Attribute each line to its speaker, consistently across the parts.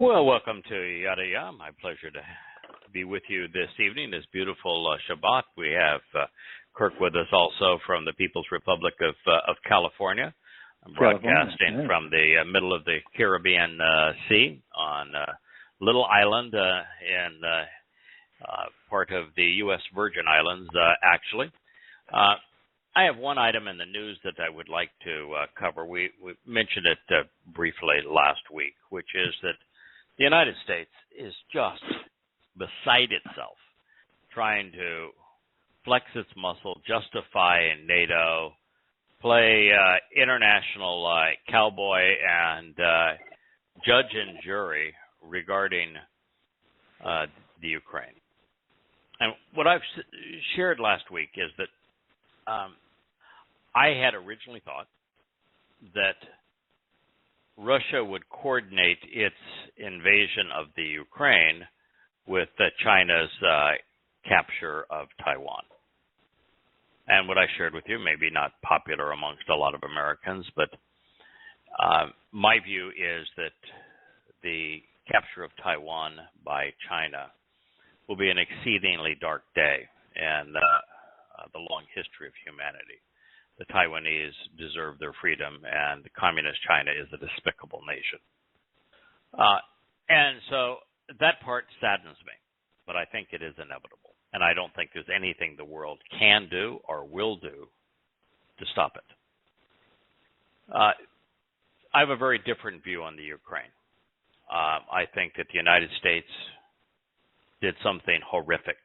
Speaker 1: Well, welcome to Yada Yah. My pleasure to be with you this evening, this beautiful Shabbat. We have Kirk with us also from the People's Republic of California. I'm broadcasting from the middle of the Caribbean Sea on a little island in part of the U.S. Virgin Islands, actually. I have one item in the news that I would like to cover. We mentioned it briefly last week, which is that the United States is just beside itself, trying to flex its muscle, justify NATO, play international cowboy and judge and jury regarding the Ukraine. And what I've shared last week is that I had originally thought that Russia would coordinate its invasion of the Ukraine with China's capture of Taiwan. And what I shared with you may be not popular amongst a lot of Americans, but my view is that the capture of Taiwan by China will be an exceedingly dark day in the long history of humanity. The Taiwanese deserve their freedom, and communist China is a despicable nation. And so that part saddens me, but I think it is inevitable. And I don't think there's anything the world can do or will do to stop it. I have a very different view on the Ukraine. I think that the United States did something horrific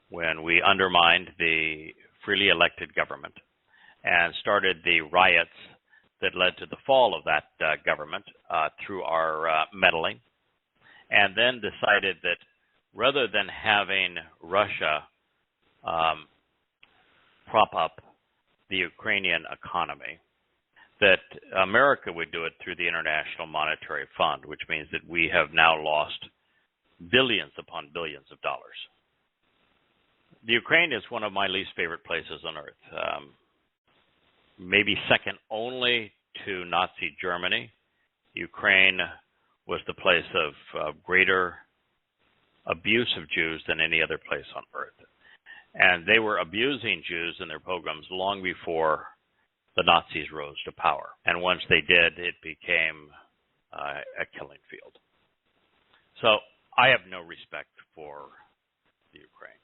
Speaker 1: when we undermined the freely elected government and started the riots that led to the fall of that government through our meddling, and then decided that rather than having Russia prop up the Ukrainian economy, that America would do it through the International Monetary Fund, which means that we have now lost billions upon billions of dollars. The Ukraine is one of my least favorite places on earth. Maybe second only to Nazi Germany. Ukraine was the place of greater abuse of Jews than any other place on earth. And they were abusing Jews in their pogroms long before the Nazis rose to power. And once they did, it became a killing field. So I have no respect for the Ukraine.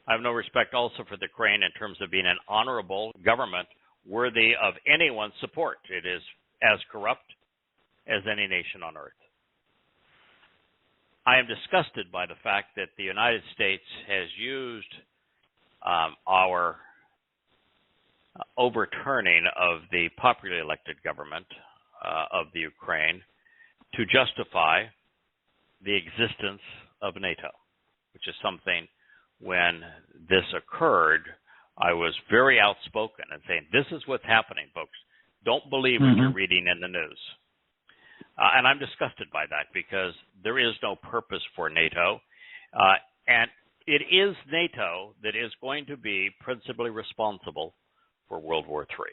Speaker 1: I have no respect also for the Ukraine in terms of being an honorable government worthy of anyone's support. It is as corrupt as any nation on earth. I am disgusted by the fact that the United States has used our overturning of the popularly elected government of the Ukraine to justify the existence of NATO, which is something when this occurred, I was very outspoken and saying, this is what's happening, folks. Don't believe what you're reading in the news. And I'm disgusted by that because there is no purpose for NATO. And it is NATO that is going to be principally responsible for World War III.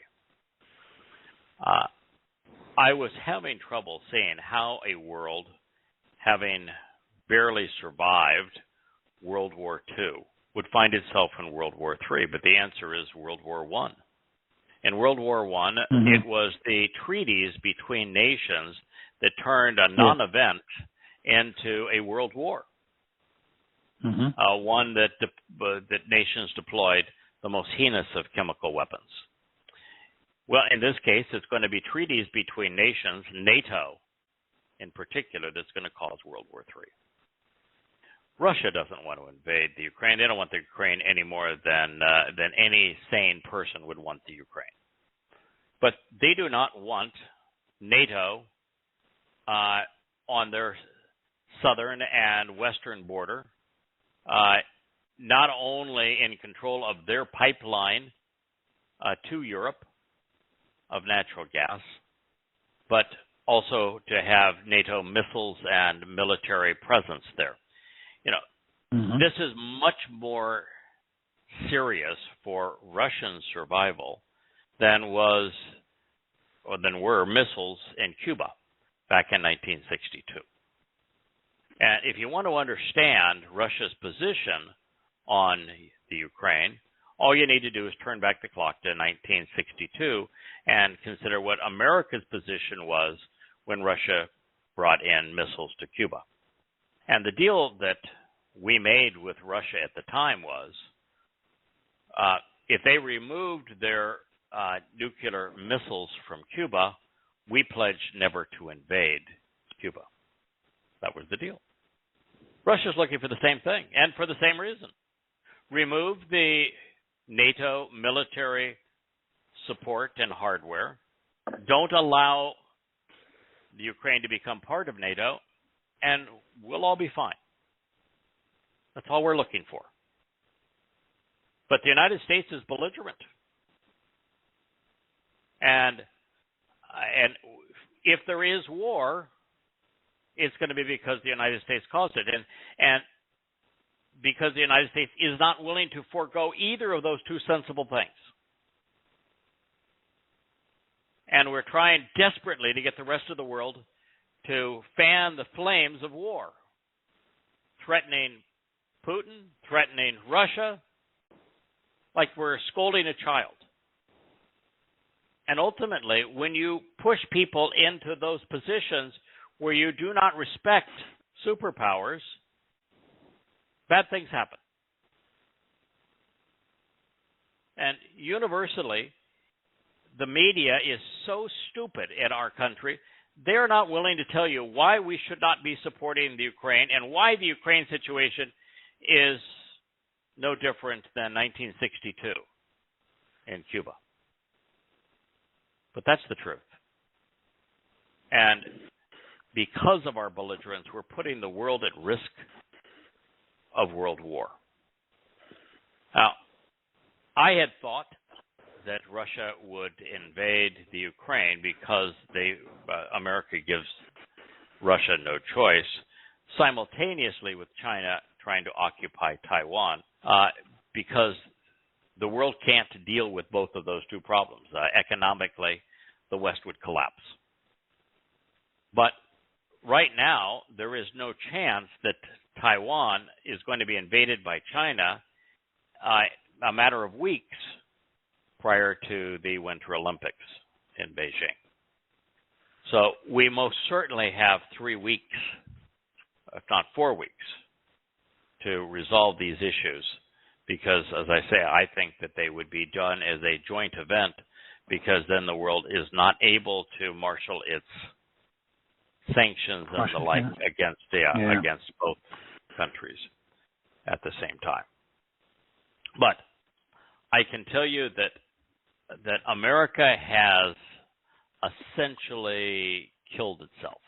Speaker 1: I was having trouble seeing how a world having barely survived World War II would find itself in World War III, but the answer is World War I. In World War I, it was the treaties between nations that turned a non-event into a world war, one that nations deployed the most heinous of chemical weapons. Well, in this case, it's going to be treaties between nations, NATO in particular, that's going to cause World War III. Russia doesn't want to invade the Ukraine. They don't want the Ukraine any more than any sane person would want the Ukraine. But they do not want NATO on their southern and western border, not only in control of their pipeline to Europe of natural gas, but also to have NATO missiles and military presence there. You know, this is much more serious for Russian survival than were missiles in Cuba back in 1962. And if you want to understand Russia's position on the Ukraine, all you need to do is turn back the clock to 1962 and consider what America's position was when Russia brought in missiles to Cuba. And the deal that we made with Russia at the time was if they removed their nuclear missiles from Cuba, we pledged never to invade Cuba. That was the deal. Russia's looking for the same thing, and for the same reason. Remove the NATO military support and hardware. Don't allow the Ukraine to become part of NATO, and we'll all be fine. That's all we're looking for. But the United States is belligerent. And if there is war, it's going to be because the United States caused it. And because the United States is not willing to forego either of those two sensible things. And we're trying desperately to get the rest of the world to fan the flames of war, threatening Putin, threatening Russia, like we're scolding a child. And ultimately, when you push people into those positions where you do not respect superpowers, bad things happen. And universally, the media is so stupid in our country, they're not willing to tell you why we should not be supporting the Ukraine and why the Ukraine situation is no different than 1962 in Cuba. But that's the truth. And because of our belligerence, we're putting the world at risk of world war. Now, I had thought that Russia would invade the Ukraine because America gives Russia no choice, simultaneously with China trying to occupy Taiwan, because the world can't deal with both of those two problems. Economically, the West would collapse. But right now, there is no chance that Taiwan is going to be invaded by China a matter of weeks prior to the Winter Olympics in Beijing. So we most certainly have 3 weeks, if not 4 weeks, to resolve these issues, because, as I say, I think that they would be done as a joint event, because then the world is not able to marshal its sanctions and the like against both countries at the same time. But I can tell you that America has essentially killed itself.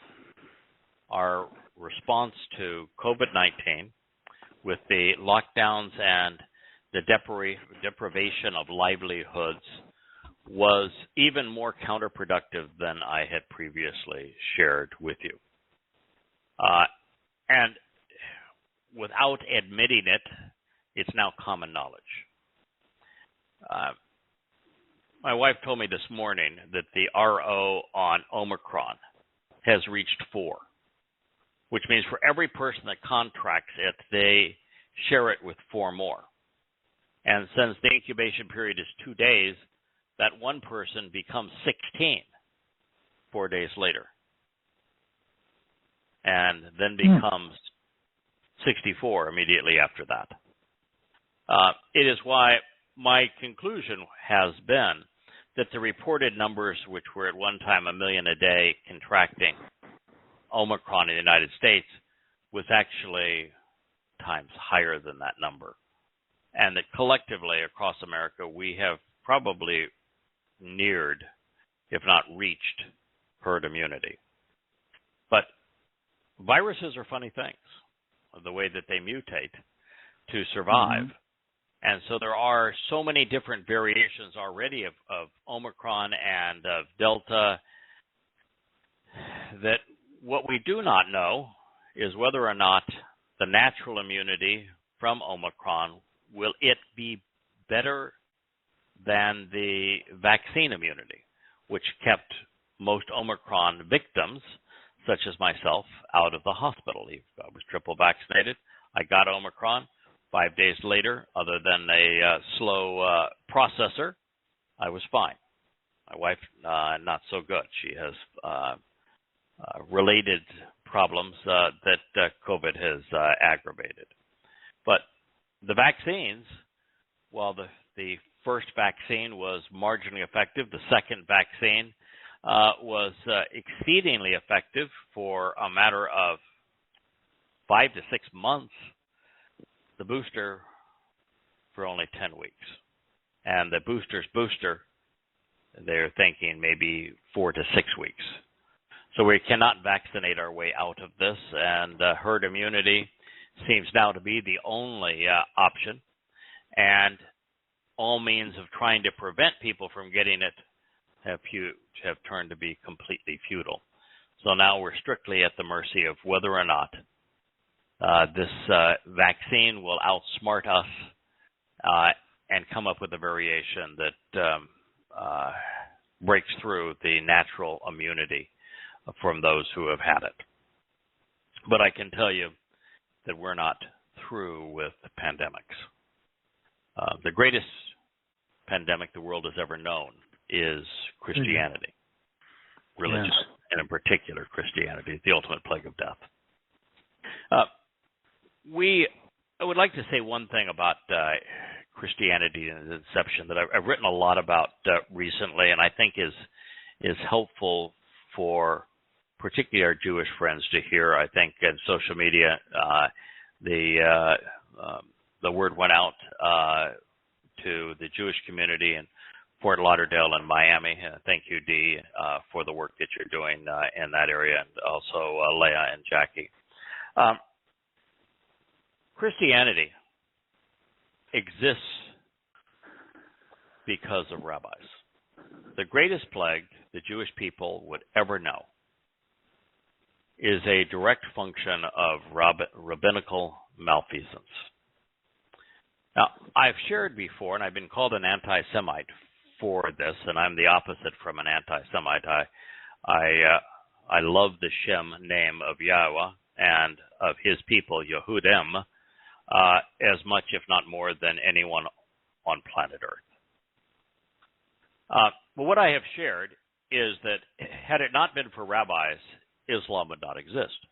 Speaker 1: Our response to COVID-19, with the lockdowns and the deprivation of livelihoods, was even more counterproductive than I had previously shared with you. And without admitting it, it's now common knowledge. My wife told me this morning that the RO on Omicron has reached 4, which means for every person that contracts it, they share it with 4 more. And since the incubation period is 2 days, that one person becomes 16 4 days later, and then becomes 64 immediately after that. It is why my conclusion has been that the reported numbers, which were at one time 1 million a day contracting Omicron in the United States, was actually times higher than that number. And that collectively across America, we have probably neared, if not reached, herd immunity. But viruses are funny things, the way that they mutate to survive. And so there are so many different variations already of Omicron and of Delta that what we do not know is whether or not the natural immunity from Omicron, will it be better than the vaccine immunity, which kept most Omicron victims such as myself, out of the hospital. I was triple vaccinated. I got Omicron. 5 days later, other than a slow processor, I was fine. My wife, not so good. She has related problems that COVID has aggravated. But the vaccines, while the first vaccine was marginally effective, the second vaccine was exceedingly effective for a matter of 5 to 6 months. The booster for only 10 weeks. And the booster's booster, they're thinking maybe 4 to 6 weeks. So we cannot vaccinate our way out of this, and herd immunity seems now to be the only option. And all means of trying to prevent people from getting it have turned to be completely futile. So now we're strictly at the mercy of whether or not this vaccine will outsmart us and come up with a variation that breaks through the natural immunity from those who have had it. But I can tell you that we're not through with pandemics. The greatest pandemic the world has ever known is Christianity, religion, and in particular Christianity, the ultimate plague of death. I would like to say one thing about Christianity and its inception that I've written a lot about recently, and I think is helpful for particularly our Jewish friends to hear. I think in social media, the word went out to the Jewish community in Fort Lauderdale and Miami. Thank you, Dee, for the work that you're doing in that area, and also Leah and Jackie. Christianity exists because of rabbis. The greatest plague the Jewish people would ever know is a direct function of rabbinical malfeasance. Now, I've shared before, and I've been called an anti-Semite for this, and I'm the opposite from an anti-Semite. I love the Shem name of Yahweh and of his people, Yehudim, as much, if not more, than anyone on planet Earth. But what I have shared is that had it not been for rabbis, Islam would not exist.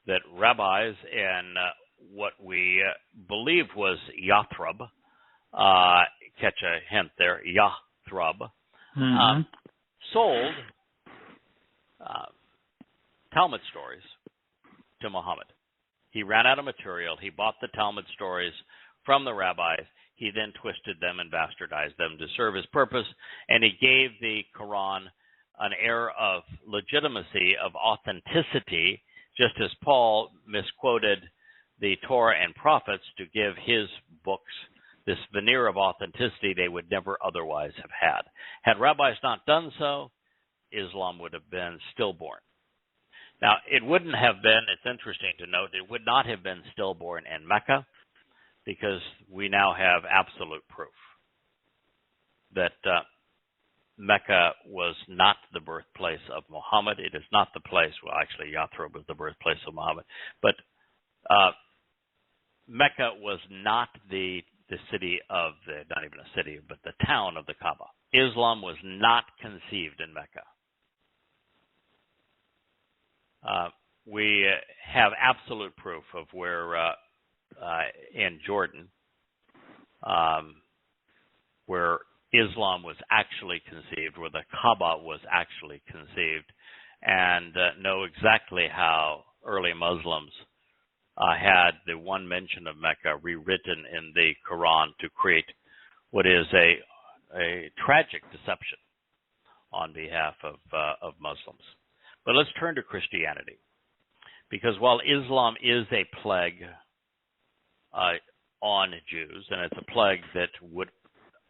Speaker 1: That rabbis in what we believe was Yathrib, catch a hint there, Yathrib, sold Talmud stories to Muhammad. He ran out of material. He bought the Talmud stories from the rabbis. He then twisted them and bastardized them to serve his purpose, and he gave the Quran an air of legitimacy, of authenticity, just as Paul misquoted the Torah and prophets to give his books this veneer of authenticity they would never otherwise have had. Had rabbis not done so, Islam would have been stillborn. Now, it wouldn't have been, it's interesting to note, it would not have been stillborn in Mecca, because we now have absolute proof that Mecca was not the birthplace of Muhammad. It is not the place, well, actually, Yathrib was the birthplace of Muhammad, but Mecca was not the city of not even a city, but the town of the Kaaba. Islam was not conceived in Mecca. We have absolute proof of where in Jordan, where Islam was actually conceived, where the Kaaba was actually conceived, and know exactly how early Muslims had the one mention of Mecca rewritten in the Quran to create what is a tragic deception on behalf of Muslims. But let's turn to Christianity, because while Islam is a plague on Jews, and it's a plague that would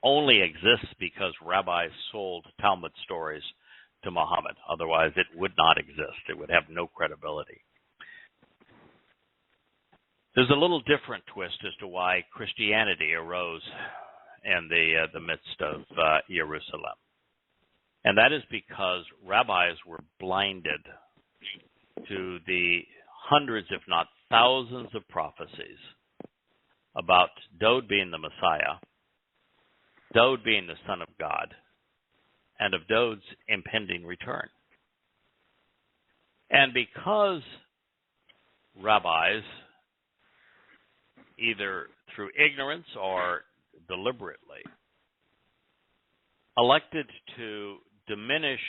Speaker 1: only exist because rabbis sold Talmud stories to Muhammad. Otherwise, it would not exist. It would have no credibility. There's a little different twist as to why Christianity arose in the midst of Jerusalem. And that is because rabbis were blinded to the hundreds, if not thousands, of prophecies about Dowd being the Messiah, Dowd being the Son of God, and of Dowd's impending return. And because rabbis, either through ignorance or deliberately, elected to diminish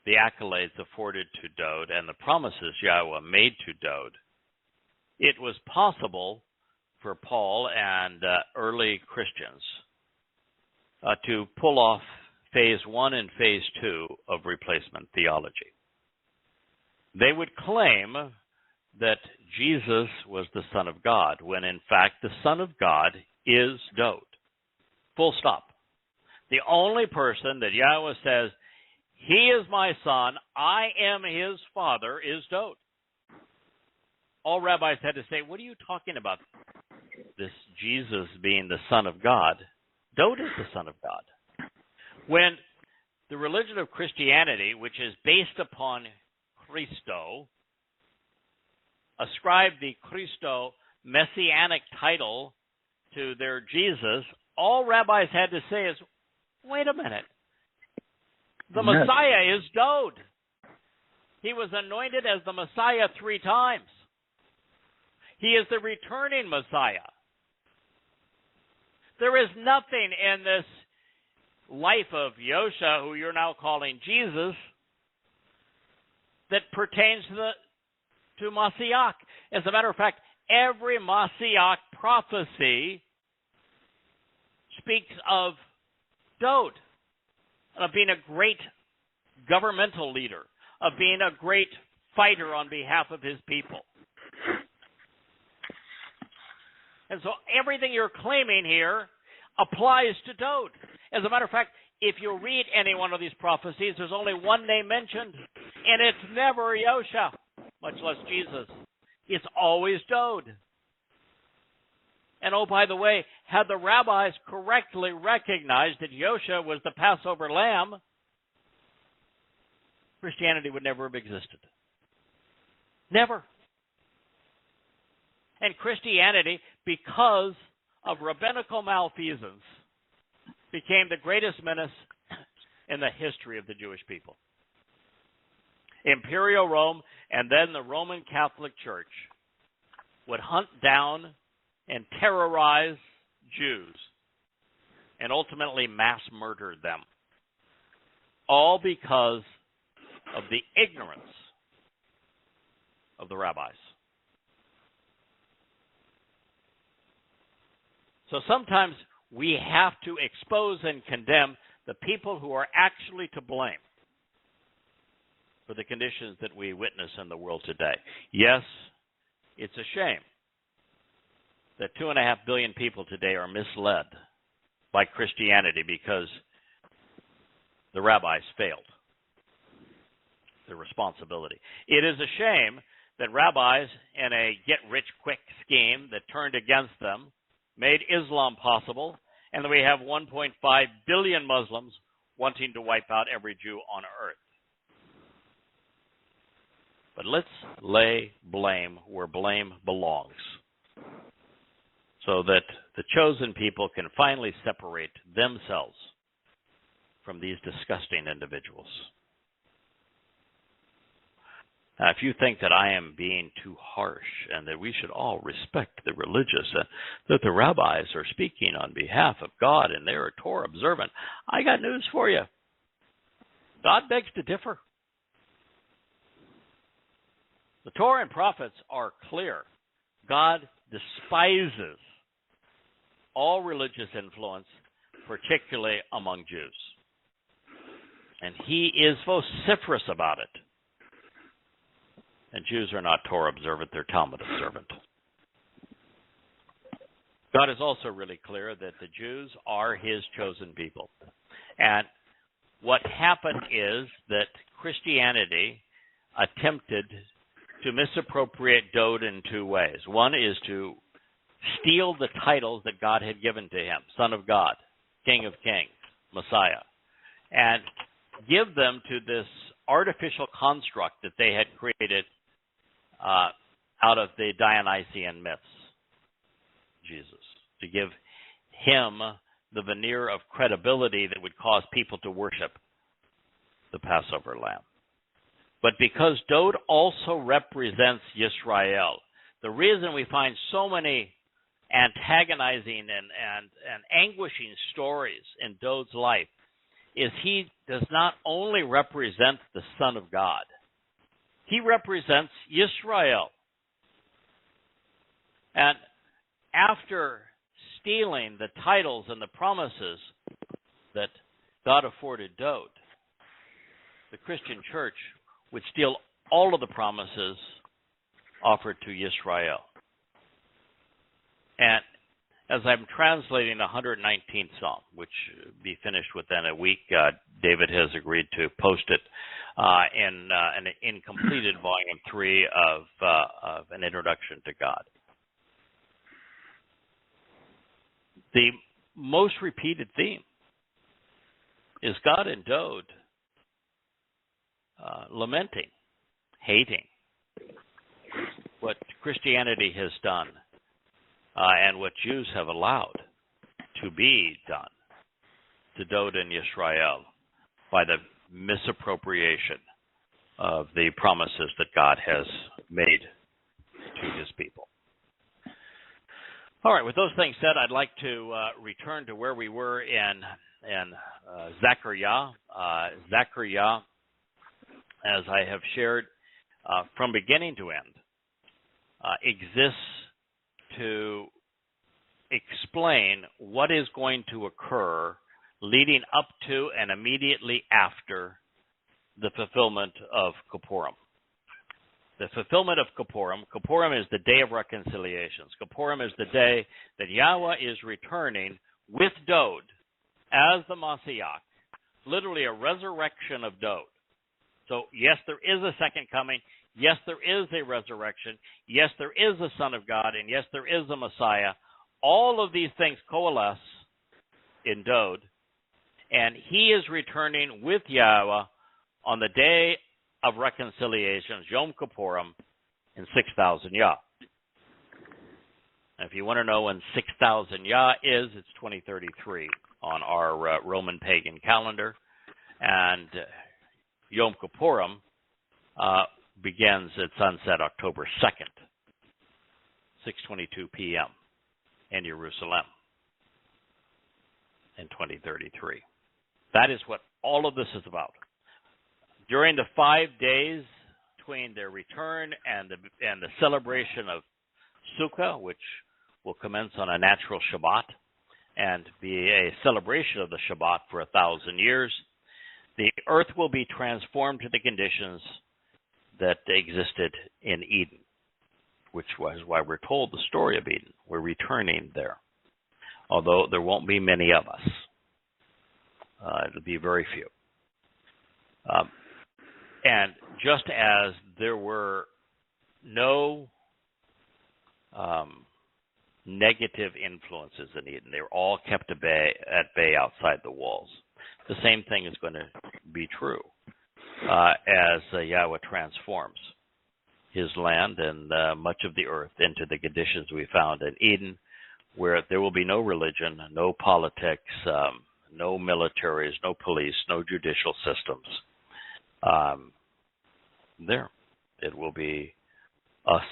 Speaker 1: the accolades afforded to Dowd and the promises Yahweh made to Dowd, it was possible for Paul and early Christians to pull off phase 1 and phase 2 of replacement theology. They would claim that Jesus was the Son of God, when in fact the Son of God is Dowd. Full stop. The only person that Yahweh says, he is my son, I am his father, is Dowd. All rabbis had to say, what are you talking about? This Jesus being the Son of God. Dowd is the Son of God. When the religion of Christianity, which is based upon Christo, ascribed the Christo messianic title to their Jesus, all rabbis had to say is, wait a minute. The Messiah is Dowd. He was anointed as the Messiah 3 times. He is the returning Messiah. There is nothing in this life of Yosha, who you're now calling Jesus, that pertains to Mashiach. As a matter of fact, every Mashiach prophecy speaks of Dowd, of being a great governmental leader, of being a great fighter on behalf of his people. And so everything you're claiming here applies to Dowd. As a matter of fact, if you read any one of these prophecies, there's only one name mentioned, and it's never Yosha, much less Jesus. It's always Dowd. And oh, by the way, had the rabbis correctly recognized that Yosha was the Passover lamb, Christianity would never have existed. Never. And Christianity, because of rabbinical malfeasance, became the greatest menace in the history of the Jewish people. Imperial Rome and then the Roman Catholic Church would hunt down and terrorize Jews and ultimately mass murder them, all because of the ignorance of the rabbis. So sometimes we have to expose and condemn the people who are actually to blame for the conditions that we witness in the world today. Yes, it's a shame that 2.5 billion people today are misled by Christianity because the rabbis failed their responsibility. It is a shame that rabbis, in a get-rich-quick scheme that turned against them, made Islam possible, and that we have 1.5 billion Muslims wanting to wipe out every Jew on earth. But let's lay blame where blame belongs, so that the chosen people can finally separate themselves from these disgusting individuals. Now, if you think that I am being too harsh and that we should all respect the religious, that the rabbis are speaking on behalf of God and they are Torah observant, I got news for you. God begs to differ. The Torah and prophets are clear. God despises all religious influence, particularly among Jews. And he is vociferous about it. And Jews are not Torah observant, they're Talmud observant. God is also really clear that the Jews are his chosen people. And what happened is that Christianity attempted to misappropriate Dowd in 2 ways. One is to steal the titles that God had given to him: Son of God, King of Kings, Messiah, and give them to this artificial construct that they had created out of the Dionysian myths, Jesus, to give him the veneer of credibility that would cause people to worship the Passover lamb. But because Dode also represents Yisrael, the reason we find so many antagonizing and anguishing stories in Dode's life is he does not only represent the Son of God, he represents Yisrael. And after stealing the titles and the promises that God afforded Dode, the Christian church would steal all of the promises offered to Yisrael. And as I'm translating the 119th Psalm, which will be finished within a week, David has agreed to post it in an incompleted volume 3 of an introduction to God. The most repeated theme is God and Dode lamenting, hating what Christianity has done and what Jews have allowed to be done to Dode and Yisrael by the misappropriation of the promises that God has made to his people. All right, with those things said, I'd like to return to where we were in Zechariah. Zechariah, as I have shared from beginning to end, exists to explain what is going to occur leading up to and immediately after the fulfillment of Kippurim. The fulfillment of Kippurim is the day of reconciliations. Kippurim is the day that Yahweh is returning with Dode as the Mashiach, literally a resurrection of Dode. So yes, there is a second coming. Yes, there is a resurrection. Yes, there is a Son of God. And yes, there is a Messiah. All of these things coalesce in Dode. And he is returning with Yahweh on the day of reconciliation, Yom Kippurim, in 6,000 Yah. And if you want to know when 6,000 Yah is, it's 2033 on our Roman pagan calendar. And Yom Kippurim begins at sunset October 2nd, 6:22 p.m. in Jerusalem in 2033. That is what all of this is about. During the 5 days between their return and the celebration of Sukkah, which will commence on a natural Shabbat and be a celebration of the Shabbat for 1,000 years, the earth will be transformed to the conditions that existed in Eden, which was why we're told the story of Eden. We're returning there, although there won't be many of us. It'll be very few. And just as there were no negative influences in Eden, they were all kept at bay outside the walls. The same thing is going to be true as Yahweh transforms his land and much of the earth into the conditions we found in Eden, where there will be no religion, no politics, no militaries, no police, no judicial systems. There, it will be us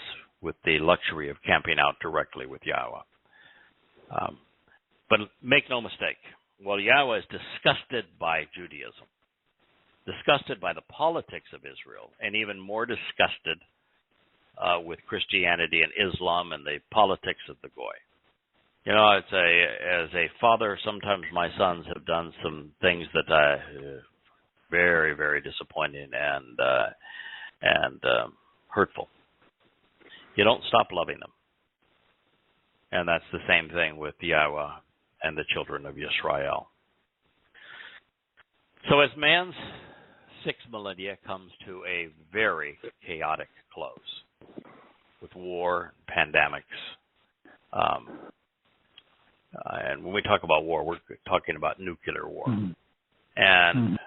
Speaker 1: with the luxury of camping out directly with Yahweh. But make no mistake, while Yahweh is disgusted by Judaism, disgusted by the politics of Israel, and even more disgusted with Christianity and Islam and the politics of the Goy. You know, as a father, sometimes my sons have done some things that are very, very disappointing and hurtful. You don't stop loving them. And that's the same thing with Yahweh and the children of Yisrael. So as man's 6 millennia comes to a very chaotic close with war, pandemics, and when we talk about war, we're talking about nuclear war. Mm-hmm. And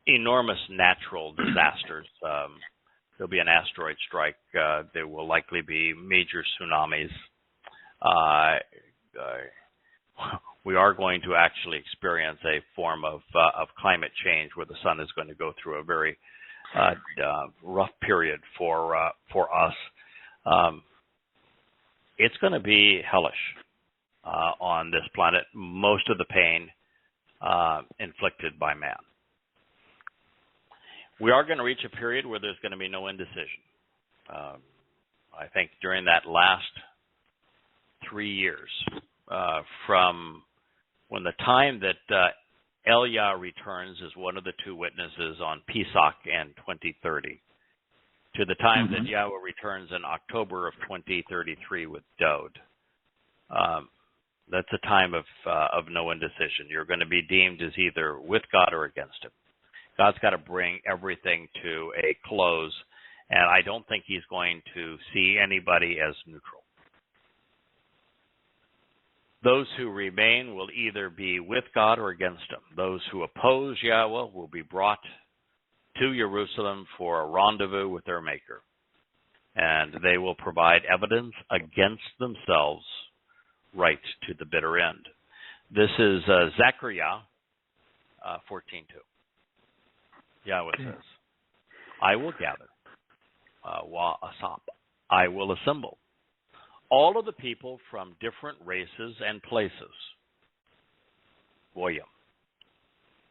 Speaker 1: enormous natural disasters. There'll be an asteroid strike. There will likely be major tsunamis. We are going to actually experience a form of climate change where the sun is going to go through a very rough period for us. It's going to be hellish on this planet. Most of the pain inflicted by man. We are going to reach a period where there's going to be no indecision. I think during that last 3 years, from when the time that Elia returns as one of the two witnesses on Pesach in 2030, to the time that Yahweh returns in October of 2033 with Dode, that's a time of no indecision. You're going to be deemed as either with God or against Him. God's got to bring everything to a close, and I don't think He's going to see anybody as neutral. Those who remain will either be with God or against Him. Those who oppose Yahweh will be brought to Jerusalem for a rendezvous with their Maker, and they will provide evidence against themselves right to the bitter end. This is Zechariah 14:2. Yahweh says, I will gather, wa asap, I will assemble all of the people from different races and places, goyim,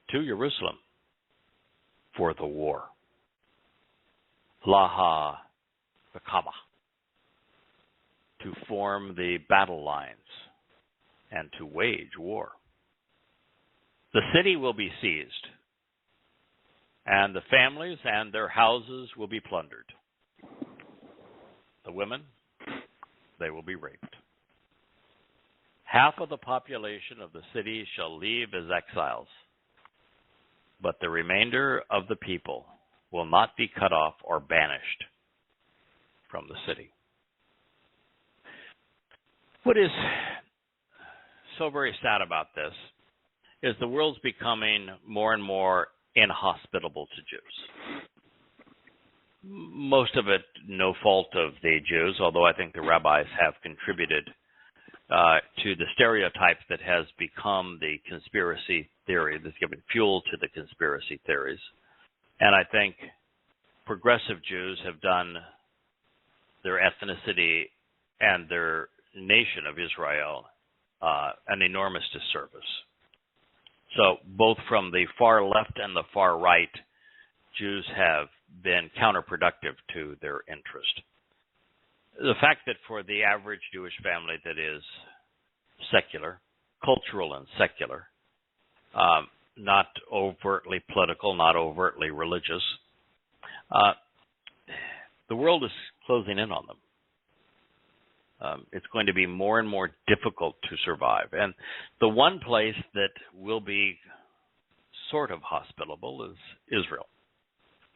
Speaker 1: to Jerusalem for the war. Laha Vakama, to form the battle lines and to wage war. The city will be seized, and the families and their houses will be plundered. The women, they will be raped. Half of the population of the city shall leave as exiles, but the remainder of the people will not be cut off or banished from the city. What is so very sad about this is the world's becoming more and more inhospitable to Jews. Most of it no fault of the Jews, although I think the rabbis have contributed to the stereotype that has become the conspiracy theory, that's given fuel to the conspiracy theories. And I think progressive Jews have done their ethnicity and their nation of Israel an enormous disservice. So both from the far left and the far right, Jews have been counterproductive to their interest. The fact that for the average Jewish family that is secular, cultural and secular, not overtly political, not overtly religious, the world is closing in on them. It's going to be more and more difficult to survive. And the one place that will be sort of hospitable is Israel.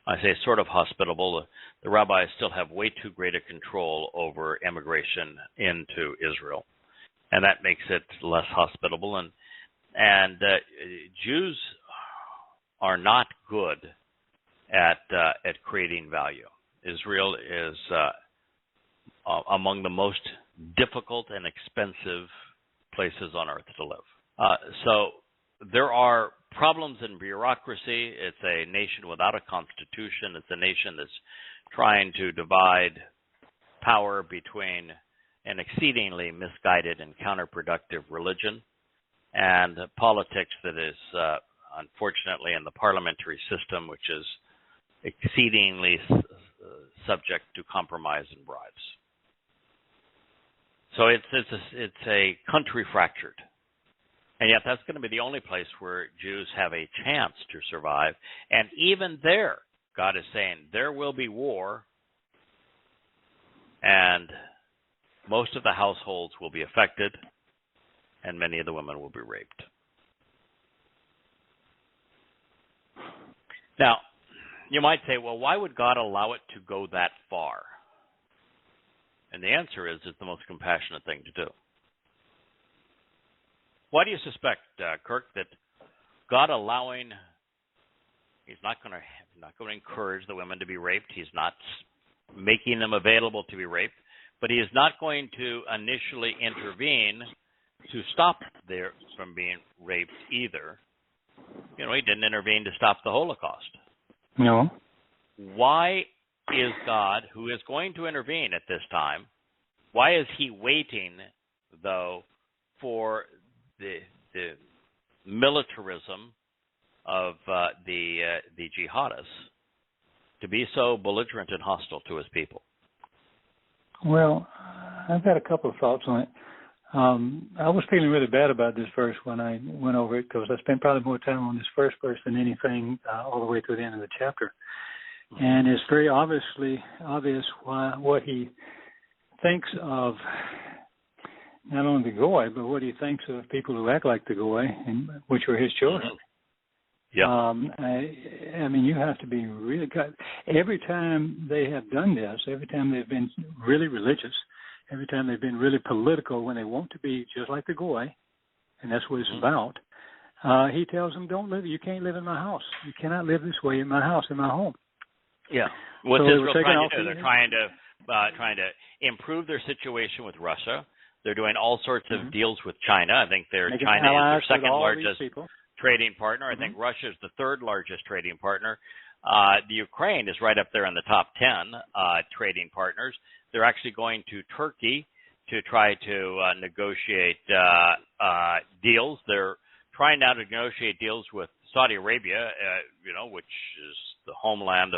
Speaker 1: I say sort of hospitable. The rabbis still have way too great a control over immigration into Israel, and that makes it less hospitable. And Jews are not good at creating value. Israel is among the most difficult and expensive places on earth to live. So there are problems in bureaucracy. It's a nation without a constitution. It's a nation that's trying to divide power between an exceedingly misguided and counterproductive religion and politics that is, unfortunately, in the parliamentary system, which is exceedingly subject to compromise and bribes. So it's a country fractured. And yet that's going to be the only place where Jews have a chance to survive. And even there, God is saying there will be war, and most of the households will be affected, and many of the women will be raped. Now, you might say, well, why would God allow it to go that far? And the answer is it's the most compassionate thing to do. Why do you suspect, Kirk, that God allowing He's not going to encourage the women to be raped. He's not making them available to be raped. But he is not going to initially intervene to stop them from being raped either. He didn't intervene to stop the Holocaust.
Speaker 2: No.
Speaker 1: Why is God, who is going to intervene at this time, why is he waiting, though, for the militarism of the jihadists to be so belligerent and hostile to his people?
Speaker 2: Well, I've got a couple of thoughts on it. I was feeling really bad about this verse when I went over it because I spent probably more time on this first verse than anything all the way to the end of the chapter. And it's very obvious what he thinks of not only the Goy, but what he thinks of people who act like the Goy, which were his children.
Speaker 1: Yeah.
Speaker 2: I mean, you have to be really good. Every time they have done this, every time they've been really religious, every time they've been really political when they want to be just like the Goy, and that's what it's about, he tells them, you can't live in my house. You cannot live this way in my house, in my home.
Speaker 1: Yeah. What's Israel trying to do? They're trying to improve their situation with Russia. They're doing all sorts of deals with China. I think China is their second largest trading partner. I think Russia is the third largest trading partner. The Ukraine is right up there in the top 10 trading partners. They're actually going to Turkey to try to negotiate deals. They're trying now to negotiate deals with Saudi Arabia, which is the homeland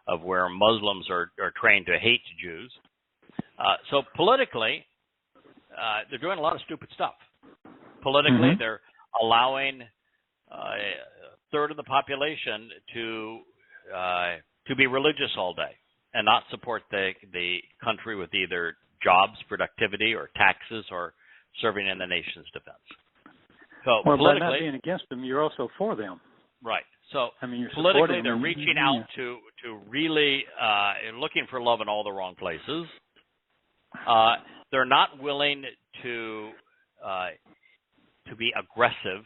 Speaker 1: of where Muslims are trained to hate Jews. So politically, they're doing a lot of stupid stuff. Politically, they're allowing a third of the population to be religious all day and not support the country with either jobs, productivity, or taxes, or serving in the nation's defense. So
Speaker 2: by
Speaker 1: politically,
Speaker 2: not being against them, you're also for them.
Speaker 1: Right. So
Speaker 2: you're
Speaker 1: politically, they're reaching out to really looking for love in all the wrong places. They're not willing to be aggressive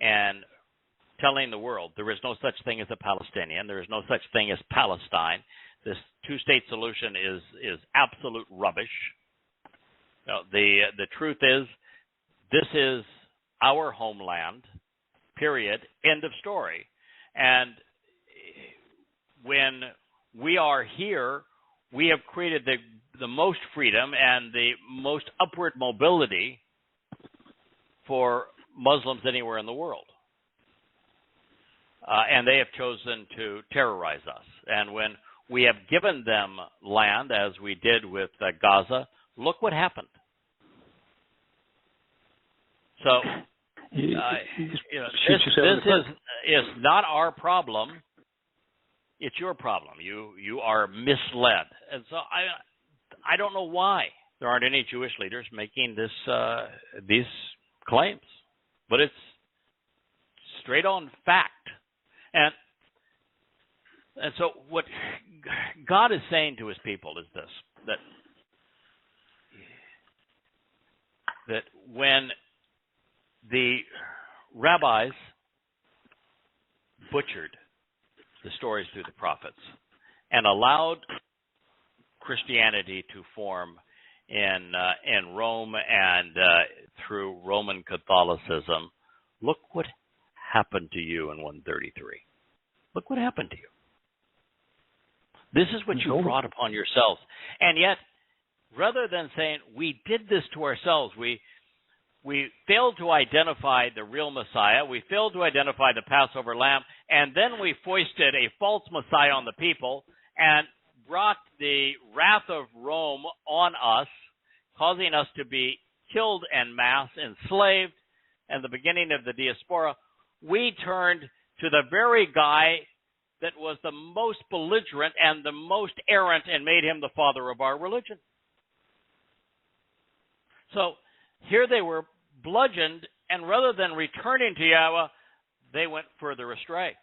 Speaker 1: and telling the world there is no such thing as a Palestinian. There is no such thing as Palestine. This two-state solution is absolute rubbish. The truth is, this is our homeland. Period. End of story. And when we are here, we have created the most freedom and the most upward mobility for Muslims anywhere in the world. And they have chosen to terrorize us. And when we have given them land, as we did with Gaza, look what happened. So this is not our problem. It's your problem. You are misled. And so I don't know why there aren't any Jewish leaders making these claims. But it's straight on fact. And so what God is saying to his people is this, that when the rabbis butchered the stories through the prophets and allowed Christianity to form in Rome and through Roman Catholicism, look what happened to you in 133. Look what happened to you. This is what you brought upon yourselves. And yet, rather than saying, we did this to ourselves, we failed to identify the real Messiah, we failed to identify the Passover lamb, and then we foisted a false Messiah on the people and brought the wrath of Rome on us, causing us to be killed en masse, enslaved, and the beginning of the diaspora. We turned to the very guy that was the most belligerent and the most errant and made him the father of our religion. So here they were bludgeoned, and rather than returning to Yahweh, they went further astray.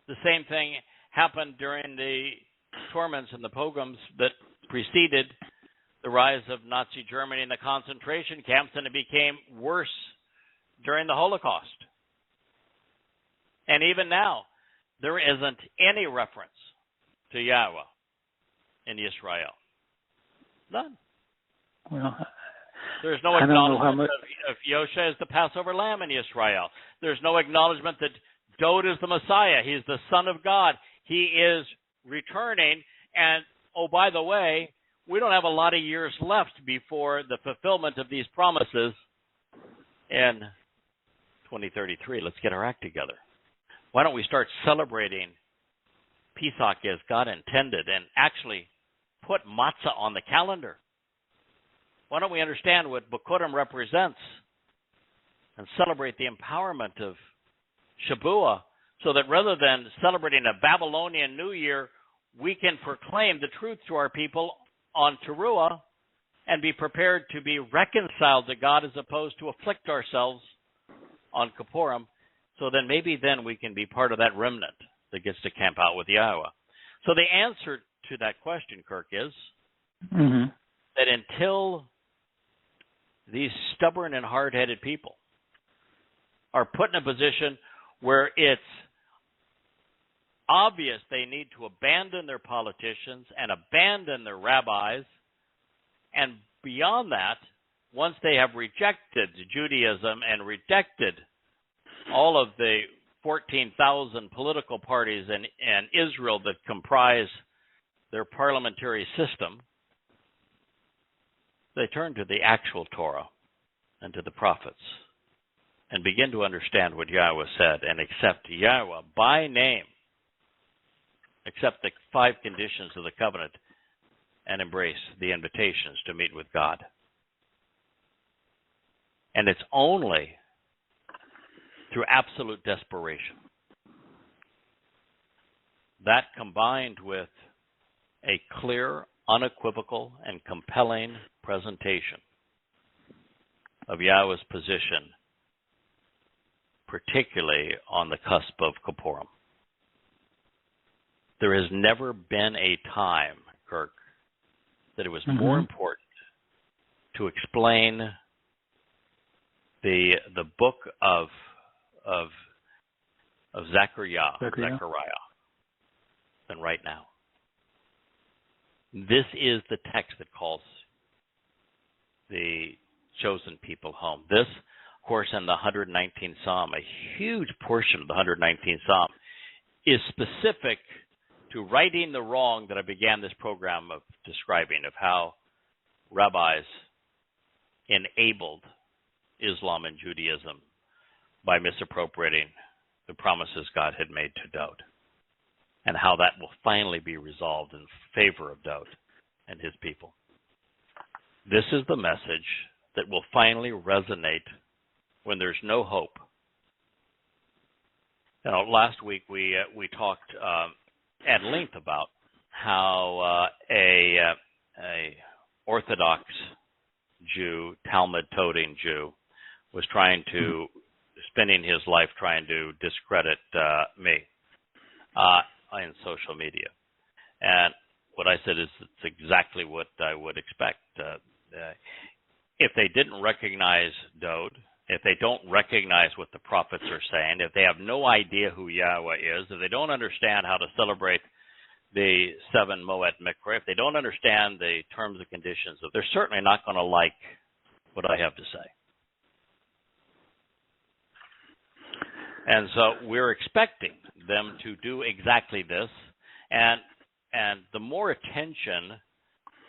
Speaker 1: The same thing happened during the torments and the pogroms that preceded the rise of Nazi Germany and the concentration camps, and it became worse during the Holocaust. And even now, there isn't any reference to Yahweh in Israel. None.
Speaker 2: Well,
Speaker 1: there's no acknowledgement of Yosha as the Passover lamb in Israel. There's no acknowledgement that Dowd is the Messiah. He's the Son of God. He is returning. And, oh, by the way, we don't have a lot of years left before the fulfillment of these promises in 2033. Let's get our act together. Why don't we start celebrating Pesach as God intended and actually put matzah on the calendar? Why don't we understand what Bikurim represents and celebrate the empowerment of Shabuah so that rather than celebrating a Babylonian New Year, we can proclaim the truth to our people on Towrah and be prepared to be reconciled to God as opposed to afflict ourselves on Kippurim. So then maybe then we can be part of that remnant that gets to camp out with Yahweh. So the answer to that question, Kirk, is that until these stubborn and hard-headed people are put in a position where it's obvious they need to abandon their politicians and abandon their rabbis, and beyond that, once they have rejected Judaism and rejected all of the 14,000 political parties in Israel that comprise their parliamentary system, they turn to the actual Torah and to the prophets and begin to understand what Yahweh said and accept Yahweh by name, accept the 5 conditions of the covenant, and embrace the invitations to meet with God. And it's only through absolute desperation, that combined with a clear, unequivocal, and compelling presentation of Yahweh's position, particularly on the cusp of Kippurim. There has never been a time, Kirk, that it was more important to explain the book of Zechariah than right now. This is the text that calls the chosen people home. This, of course, in the 119th Psalm, a huge portion of the 119th Psalm is specific to righting the wrong that I began this program of describing, of how rabbis enabled Islam and Judaism by misappropriating the promises God had made to Dowd, and how that will finally be resolved in favor of Dowd and his people. This is the message that will finally resonate when there's no hope. You know, last week we talked at length about how a Orthodox Jew, Talmud-toting Jew, was spending his life trying to discredit me in social media. And what I said is it's exactly what I would expect. If they didn't recognize Dowd, if they don't recognize what the prophets are saying, if they have no idea who Yahweh is, if they don't understand how to celebrate the 7 Moed Mikra, if they don't understand the terms and conditions, they're certainly not going to like what I have to say. And so we're expecting them to do exactly this, and the more attention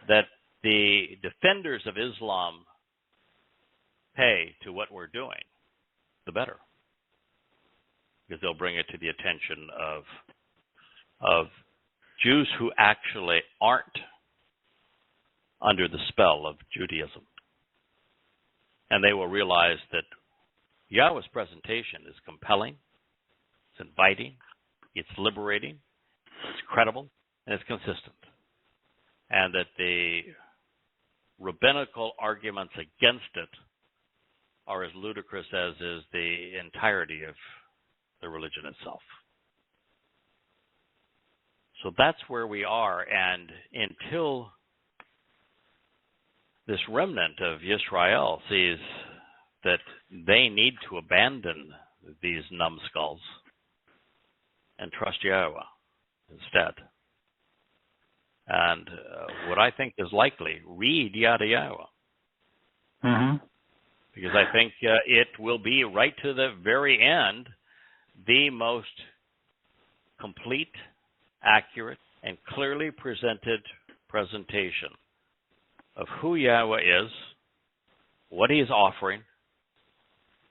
Speaker 1: that the defenders of Islam pay to what we're doing, the better, because they'll bring it to the attention of Jews who actually aren't under the spell of Judaism, and they will realize that Yahweh's presentation is compelling, it's inviting, it's liberating, it's credible, and it's consistent. And that the rabbinical arguments against it are as ludicrous as is the entirety of the religion itself. So that's where we are, and until this remnant of Yisrael sees that they need to abandon these numbskulls and trust Yahweh instead. And what I think is likely, read Yada Yahowah.
Speaker 2: Mm-hmm.
Speaker 1: Because I think it will be right to the very end the most complete, accurate, and clearly presented presentation of who Yahweh is, what he is offering,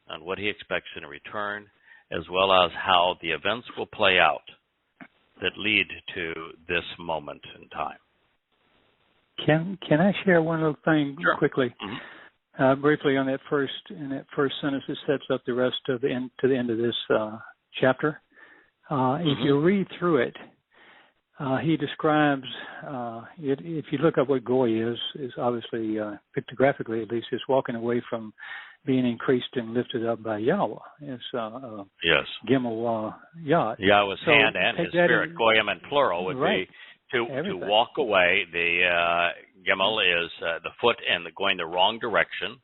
Speaker 1: and what he expects in return, as well as how the events will play out that lead to this moment in time.
Speaker 2: Can I share one little thing quickly?
Speaker 1: Mm-hmm.
Speaker 2: Briefly on that first sentence, it sets up the rest of the end to the end of this chapter. If you read through it, he describes, if you look up what Goy is obviously, pictographically at least, is walking away from being increased and lifted up by Yahweh. It's
Speaker 1: yes.
Speaker 2: Gimel Yad.
Speaker 1: Yahweh's hand and his spirit, Goyim and plural, would be to walk away. The Gimel is the foot and going the wrong direction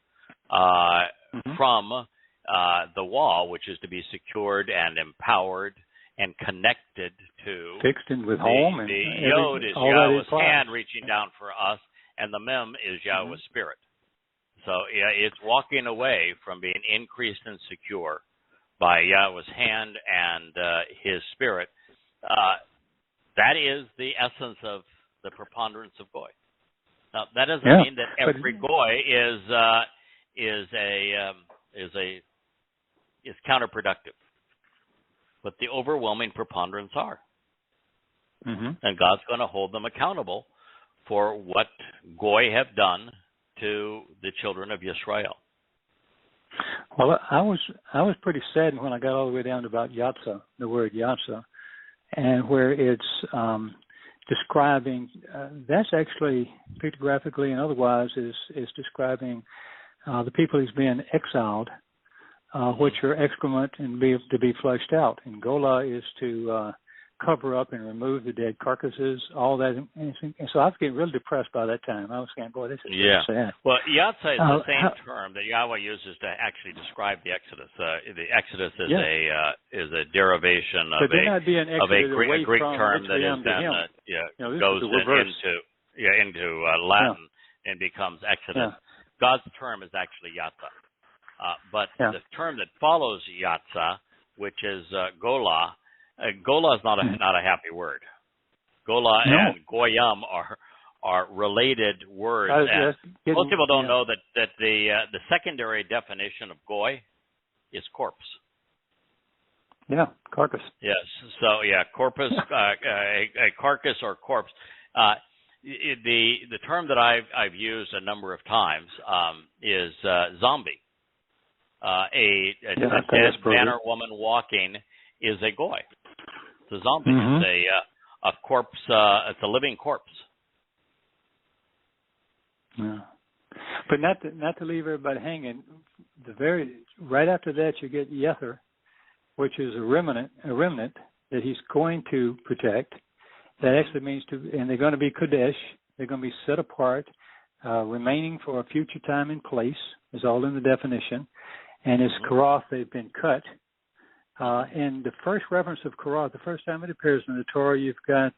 Speaker 1: from the wall, which is to be secured and empowered and connected to
Speaker 2: fixed in with home, and
Speaker 1: the Yod is Yahweh's hand reaching down for us, and the Mem is Yahweh's spirit. So it's walking away from being increased and secure by Yahweh's hand and his spirit. That is the essence of the preponderance of Goy. Now that doesn't mean that every Goy is counterproductive. But the overwhelming preponderance are. And God's going to hold them accountable for what Goy have done to the children of Yisrael.
Speaker 2: Well, I was pretty saddened when I got all the way down to about Yatzah, the word Yatzah, and where it's describing, that's actually pictographically and otherwise is describing the people who's been exiled, which are excrement and to be flushed out. And Gola is to cover up and remove the dead carcasses, all that. And so I was getting really depressed by that time. I was saying, boy, this is sad.
Speaker 1: Well, Yatzah is the same term that Yahweh uses to actually describe the Exodus. The Exodus is a derivation of a Greek term that is then goes into Latin and becomes Exodus. God's term is actually Yatzah. But the term that follows Yatzah, which is Gola, Gola is not a happy word. Gola and Goyim are related words. Most people don't know that the secondary definition of Goy is corpse.
Speaker 2: Yeah, carcass.
Speaker 1: Yes. So corpus, a carcass or corpse. The term that I've used a number of times is zombie. A dead man or woman walking is a Goy. It's a zombie. It's a corpse. It's a living corpse.
Speaker 2: Yeah. But not to leave everybody hanging. Right after that you get Yether, which is a remnant that he's going to protect. That actually means and they're going to be Kodesh. They're going to be set apart, remaining for a future time and place. Is all in the definition. And as Karath, they've been cut. And the first reference of Karath, the first time it appears in the Torah, you've got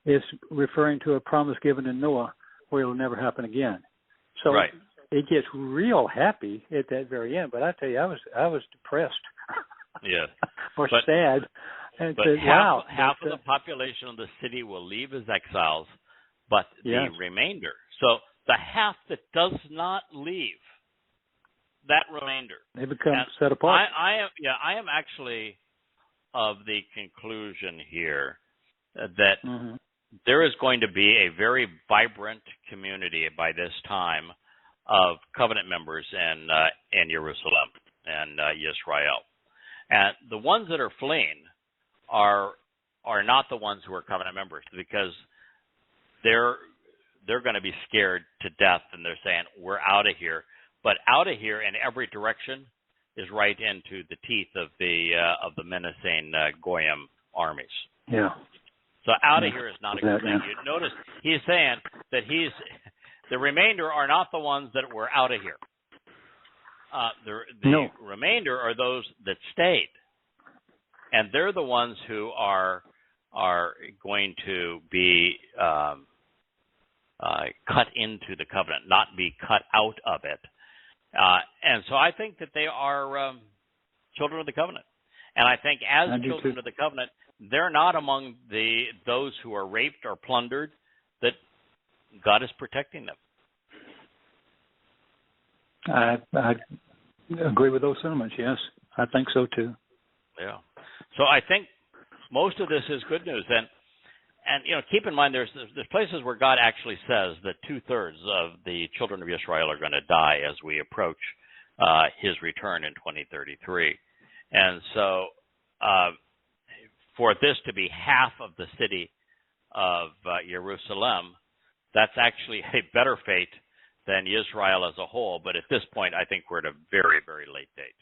Speaker 2: is referring to a promise given to Noah where it'll never happen again. So it gets real happy at that very end. But I tell you, I was depressed. Or sad. And
Speaker 1: but
Speaker 2: said,
Speaker 1: half of the population of the city will leave as exiles, but the remainder. So the half that does not leave, that remainder,
Speaker 2: they become set apart.
Speaker 1: I am actually of the conclusion here that there is going to be a very vibrant community by this time of covenant members in Jerusalem and Yisrael, and the ones that are fleeing are not the ones who are covenant members, because they're going to be scared to death, and they're saying, we're out of here. But out of here in every direction is right into the teeth of the menacing Goyim armies. Yeah. So out of here is not a good thing. You notice he's saying that the remainder are not the ones that were out of here. The remainder are those that stayed. And they're the ones who are going to be cut into the covenant, not be cut out of it. And so I think that they are children of the covenant. And I think as children of the covenant, they're not among those who are raped or plundered, that God is protecting them.
Speaker 2: I agree with those sentiments, yes. I think so too.
Speaker 1: Yeah. So I think most of this is good news. And keep in mind there's places where God actually says that 2/3 of the children of Israel are going to die as we approach his return in 2033. And so for this to be half of the city of Jerusalem, that's actually a better fate than Israel as a whole. But at this point, I think we're at a very, very late date.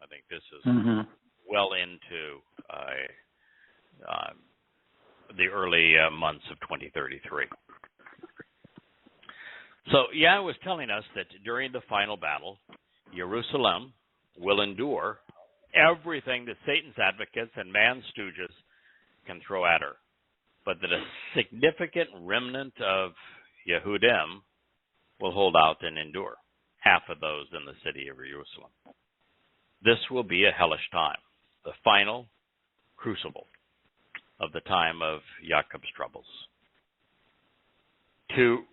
Speaker 1: I think this is well into the early months of 2033. So Yah was telling us that during the final battle, Jerusalem will endure everything that Satan's advocates and man's stooges can throw at her, but that a significant remnant of Yehudim will hold out and endure, half of those in the city of Jerusalem. This will be a hellish time, the final crucible of the time of Jacob's troubles. To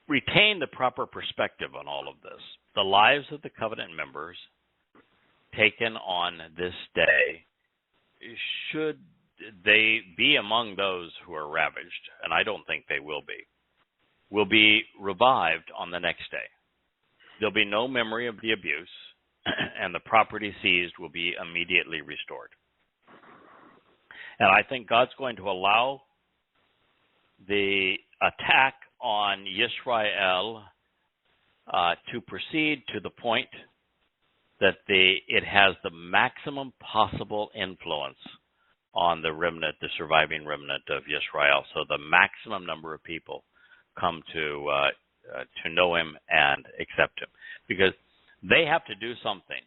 Speaker 1: retain the proper perspective on all of this, the lives of the covenant members taken on this day, should they be among those who are ravaged, and I don't think they will be revived on the next day. There'll be no memory of the abuse, and the property seized will be immediately restored. And I think God's going to allow the attack on Yisrael to proceed to the point that it has the maximum possible influence on the remnant, the surviving remnant of Yisrael. So the maximum number of people come to know him and accept him, because they have to do something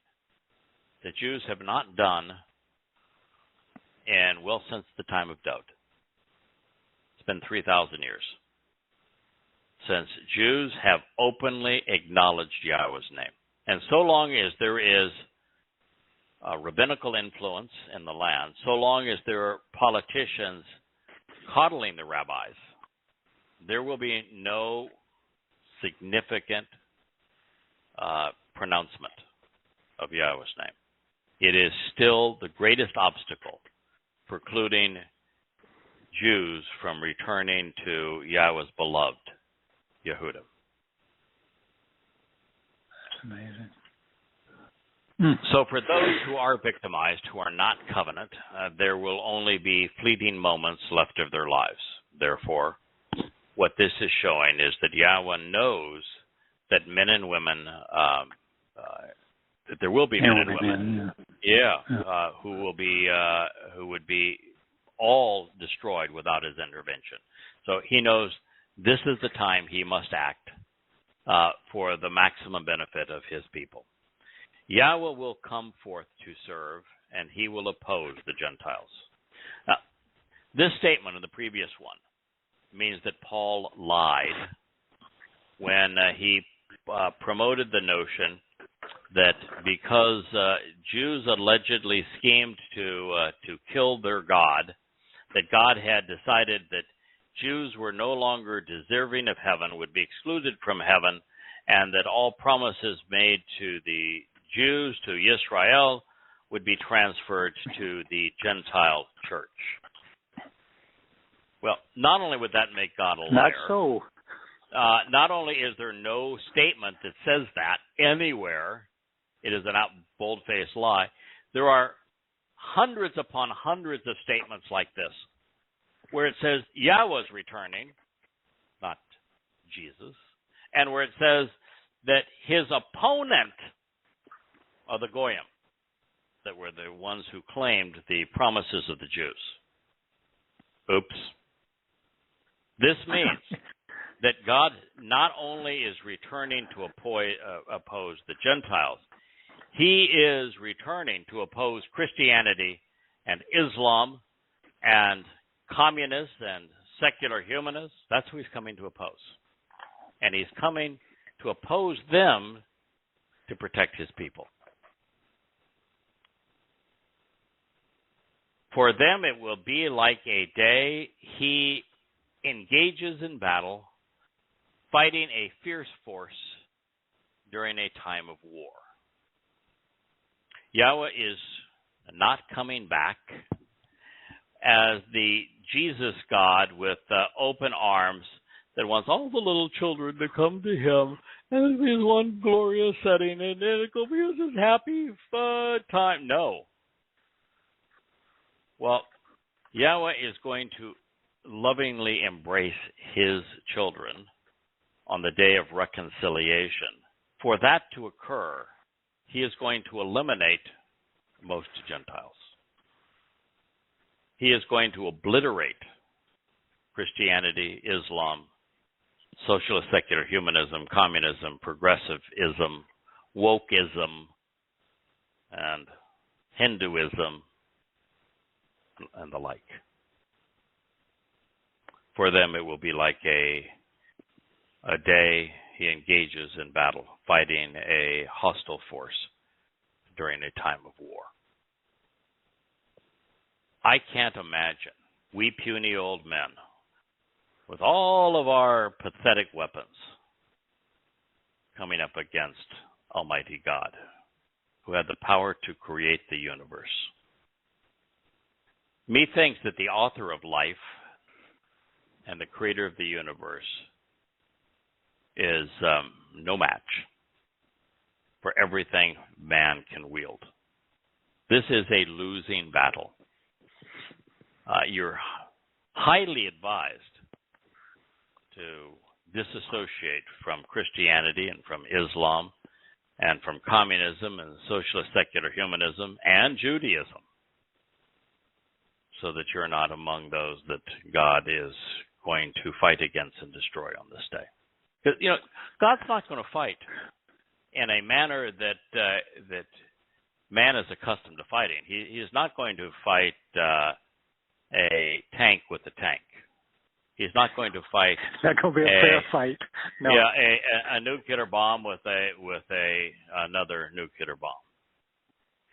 Speaker 1: that Jews have not done since the time of Daud. It's been 3,000 years since Jews have openly acknowledged Yahweh's name. And so long as there is rabbinical influence in the land, so long as there are politicians coddling the rabbis, there will be no significant pronouncement of Yahweh's name. It is still the greatest obstacle precluding Jews from returning to Yahweh's beloved, Yehudim.
Speaker 2: That's amazing.
Speaker 1: So for those who are victimized, who are not covenant, there will only be fleeting moments left of their lives. Therefore, what this is showing is that Yahweh knows that men and women, that there will be men and women, who would be all destroyed without his intervention. So he knows this is the time he must act for the maximum benefit of his people. Yahweh will come forth to serve, and he will oppose the Gentiles. Now, this statement of the previous one means that Paul lied when he promoted the notion that because Jews allegedly schemed to kill their God, that God had decided that Jews were no longer deserving of heaven, would be excluded from heaven, and that all promises made to the Jews, to Yisrael, would be transferred to the Gentile church. Well, not only would that make God a liar.
Speaker 2: Not so.
Speaker 1: Not only is there no statement that says that anywhere, it is an bold-faced lie. There are hundreds upon hundreds of statements like this, where it says Yahweh's returning, not Jesus, and where it says that his opponent are the Goyim, that were the ones who claimed the promises of the Jews. Oops. This means that God not only is returning to oppose the Gentiles, he is returning to oppose Christianity and Islam and communists and secular humanists. That's who he's coming to oppose. And he's coming to oppose them to protect his people. For them it will be like a day he engages in battle, fighting a fierce force during a time of war. Yahweh is not coming back as the Jesus God with open arms that wants all the little children to come to him, and it'll be one glorious setting, and it'll be this happy, fun time. No. Well, Yahweh is going to lovingly embrace his children on the day of reconciliation. For that to occur, he is going to eliminate most Gentiles. He is going to obliterate Christianity, Islam, socialist secular humanism, communism, progressivism, wokeism, and Hinduism, and the like. For them it will be like a day he engages in battle, fighting a hostile force during a time of war. I can't imagine we puny old men, with all of our pathetic weapons, coming up against Almighty God, who had the power to create the universe. Methinks that the author of life and the creator of the universe is no match for everything man can wield. This is a losing battle. You're highly advised to disassociate from Christianity and from Islam and from communism and socialist secular humanism and Judaism, so that you're not among those that God is going to fight against and destroy on this day. Because, God's not going to fight in a manner that man is accustomed to fighting. He is not going to fight a tank with a tank. He's not going to fight.
Speaker 2: It's not going to be a fair fight. No.
Speaker 1: Yeah, a nuclear bomb with another nuclear bomb.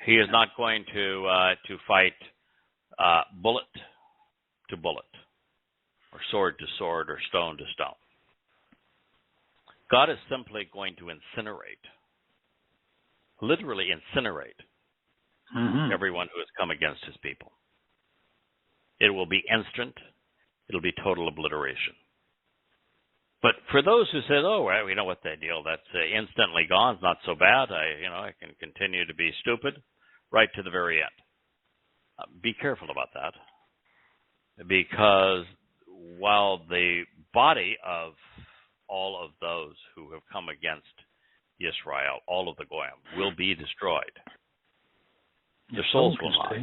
Speaker 1: He is not going to fight bullet to bullet, or sword to sword, or stone to stone. God is simply going to incinerate, literally incinerate, everyone who has come against his people. It will be instant. It'll be total obliteration. But for those who say, "Oh, well, we know what they deal. That's instantly gone. It's not so bad. I can continue to be stupid right to the very end." Be careful about that, because while the body of all of those who have come against Israel, all of the Goyim, will be destroyed, their souls will not.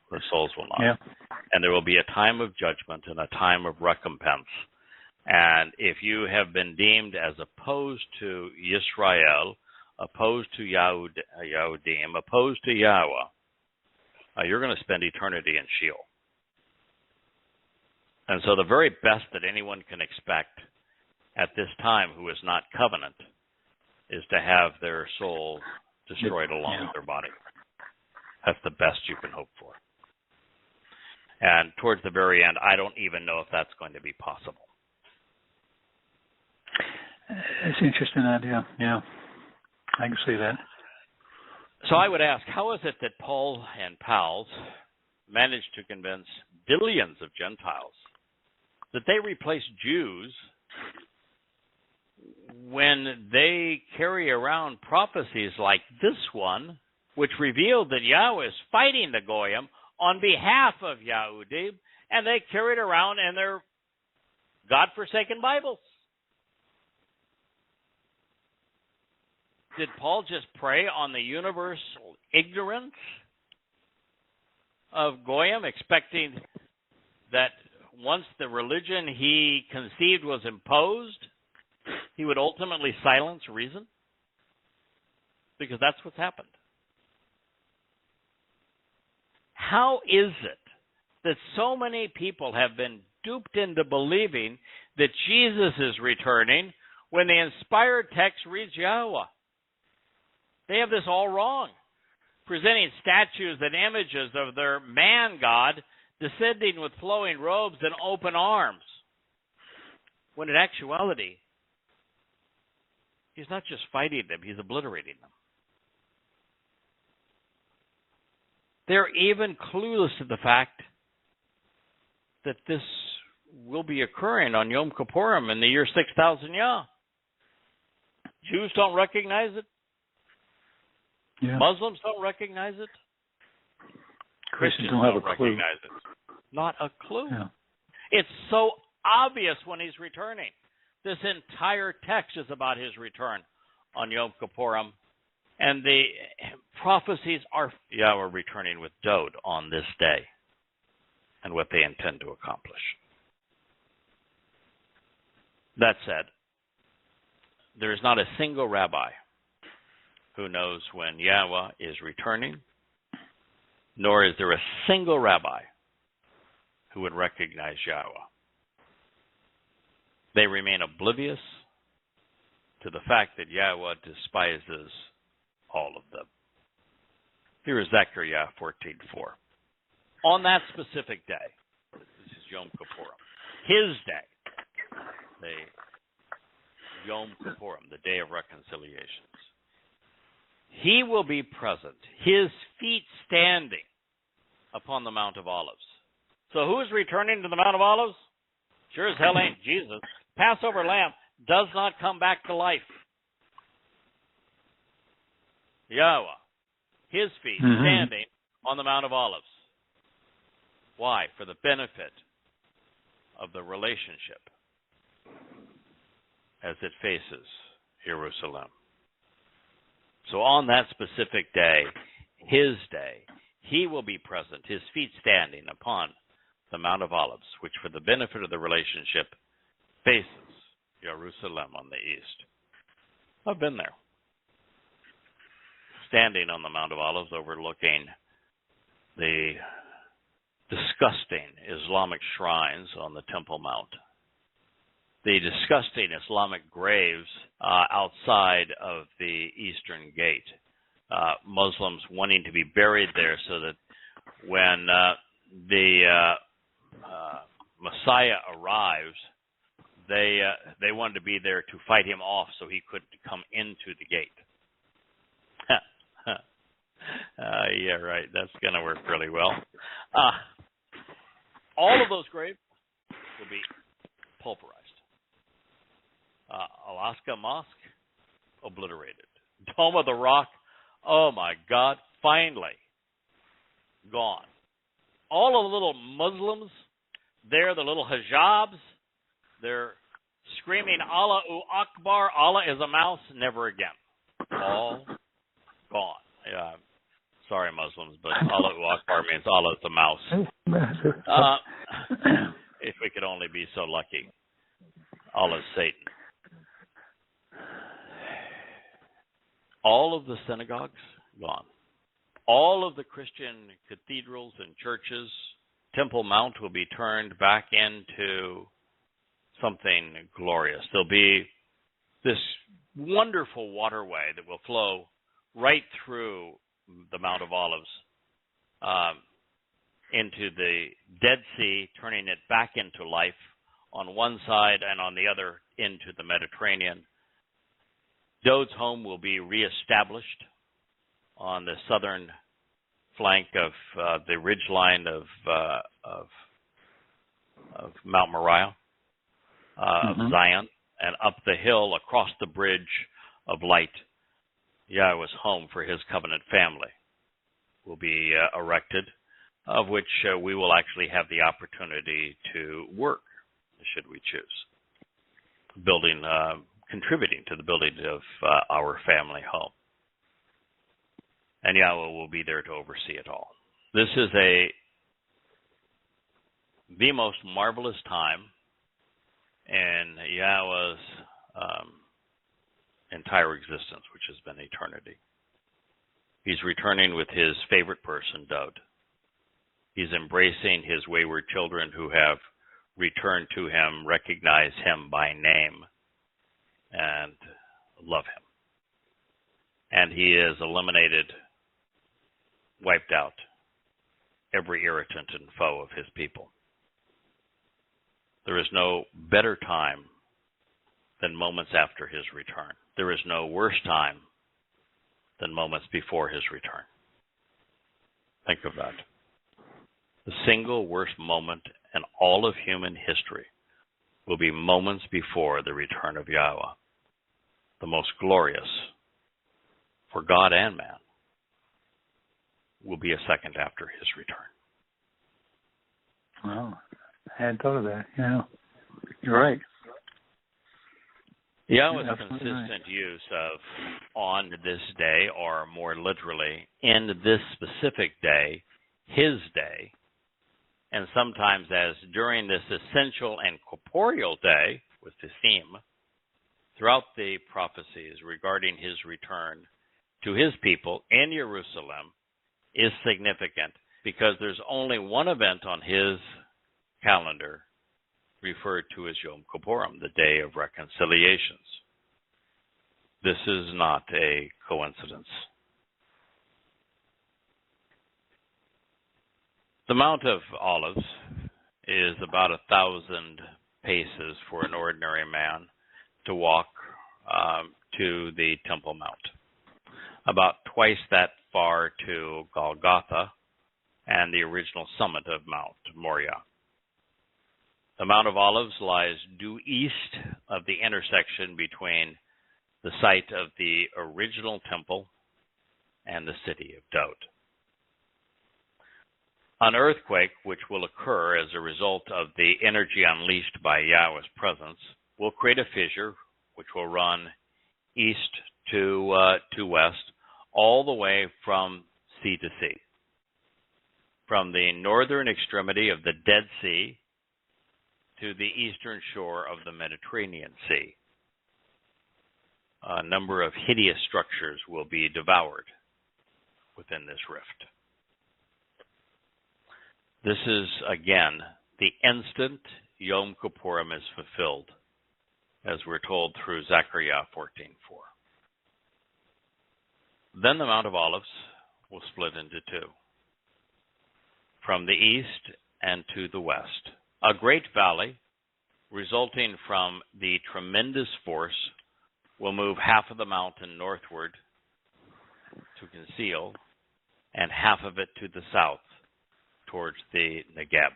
Speaker 1: Their souls will not.
Speaker 2: Yeah.
Speaker 1: And there will be a time of judgment and a time of recompense. And if you have been deemed as opposed to Israel, opposed to Yahudim, opposed to Yahweh, you're going to spend eternity in Sheol. And so the very best that anyone can expect at this time who is not covenant is to have their soul destroyed along with their body. That's the best you can hope for. And towards the very end, I don't even know if that's going to be possible.
Speaker 2: It's an interesting idea. Yeah, I can see that.
Speaker 1: So I would ask, how is it that Paul and pals managed to convince billions of Gentiles that they replace Jews when they carry around prophecies like this one, which revealed that Yahweh is fighting the Goyim on behalf of Yahudim, and they carry it around in their God-forsaken Bibles? Did Paul just prey on the universal ignorance of Goyim, expecting that once the religion he conceived was imposed, he would ultimately silence reason? Because that's what's happened. How is it that so many people have been duped into believing that Jesus is returning when the inspired text reads Yahweh? They have this all wrong, presenting statues and images of their man God descending with flowing robes and open arms, when in actuality, he's not just fighting them, he's obliterating them. They're even clueless to the fact that this will be occurring on Yom Kippurim in the year 6000 Yah. Jews don't recognize it.
Speaker 2: Yeah.
Speaker 1: Muslims don't recognize it.
Speaker 2: Christians don't have a clue.
Speaker 1: Recognize it. Not a clue.
Speaker 2: Yeah.
Speaker 1: It's so obvious when he's returning. This entire text is about his return on Yom Kippurim. And the prophecies are Yahweh returning with Dod on this day and what they intend to accomplish. That said, there is not a single rabbi who knows when Yahweh is returning, nor is there a single rabbi who would recognize Yahweh. They remain oblivious to the fact that Yahweh despises all of them. Here is Zechariah 14:4. On that specific day, this is Yom Kippurim, his day, the Yom Kippurim, the day of reconciliations, he will be present, his feet standing upon the Mount of Olives. So who is returning to the Mount of Olives? Sure as hell ain't Jesus. Passover lamb does not come back to life. Yahweh, his feet standing on the Mount of Olives. Why? For the benefit of the relationship as it faces Jerusalem. So on that specific day, his day, he will be present, his feet standing upon the Mount of Olives, which for the benefit of the relationship faces Jerusalem on the east. I've been there. Standing on the Mount of Olives overlooking the disgusting Islamic shrines on the Temple Mount, the disgusting Islamic graves outside of the Eastern Gate, Muslims wanting to be buried there so that when the Messiah arrives, they wanted to be there to fight him off so he couldn't come into the gate. Yeah, right. That's going to work really well. All of those graves will be pulverized. Alaska Mosque, obliterated. Dome of the Rock, oh my God, finally gone. All of the little Muslims there, the little hijabs, they're screaming, Allahu Akbar, Allah is a mouse, never again. All gone. Yeah, sorry, Muslims, but Allahu Akbar means Allah is a mouse. If we could only be so lucky. Allah is Satan. All of the synagogues, gone. All of the Christian cathedrals and churches, Temple Mount will be turned back into something glorious. There'll be this wonderful waterway that will flow right through the Mount of Olives into the Dead Sea, turning it back into life on one side and on the other into the Mediterranean. Dod's home will be reestablished on the southern flank of the ridgeline of Mount Moriah, of Zion, and up the hill across the bridge of light. Yahweh's home for his covenant family will be erected, of which we will actually have the opportunity to work, should we choose, contributing to the building of our family home. And Yahweh will be there to oversee it all. This is the most marvelous time in Yahweh's entire existence, which has been eternity. He's returning with his favorite person, Dod. He's embracing his wayward children who have returned to him, recognize him by name, and love him. And he has eliminated, wiped out every irritant and foe of his people. There is no better time than moments after his return. There is no worse time than moments before his return. Think of that. The single worst moment in all of human history will be moments before the return of Yahweh. The most glorious for God and man will be a second after his return.
Speaker 2: Well, I hadn't thought of that. You're right.
Speaker 1: Yahweh's consistent use of on this day, or more literally, in this specific day, his day, and sometimes as during this essential and corporeal day, with the theme, throughout the prophecies regarding his return to his people in Jerusalem, is significant because there's only one event on his calendar referred to as Yom Kippurim, the Day of Reconciliations. This is not a coincidence. The Mount of Olives is about 1,000 paces for an ordinary man to walk to the Temple Mount. About twice that far to Golgotha and the original summit of Mount Moriah. The Mount of Olives lies due east of the intersection between the site of the original temple and the city of David. An earthquake, which will occur as a result of the energy unleashed by Yahweh's presence, will create a fissure which will run east to west, all the way from sea to sea. From the northern extremity of the Dead Sea to the eastern shore of the Mediterranean Sea. A number of hideous structures will be devoured within this rift. This is, again, the instant Yom Kippurim is fulfilled, as we're told through Zechariah 14:4. Then the Mount of Olives will split into two, from the east and to the west. A great valley, resulting from the tremendous force, will move half of the mountain northward to conceal, and half of it to the south, towards the Negeb.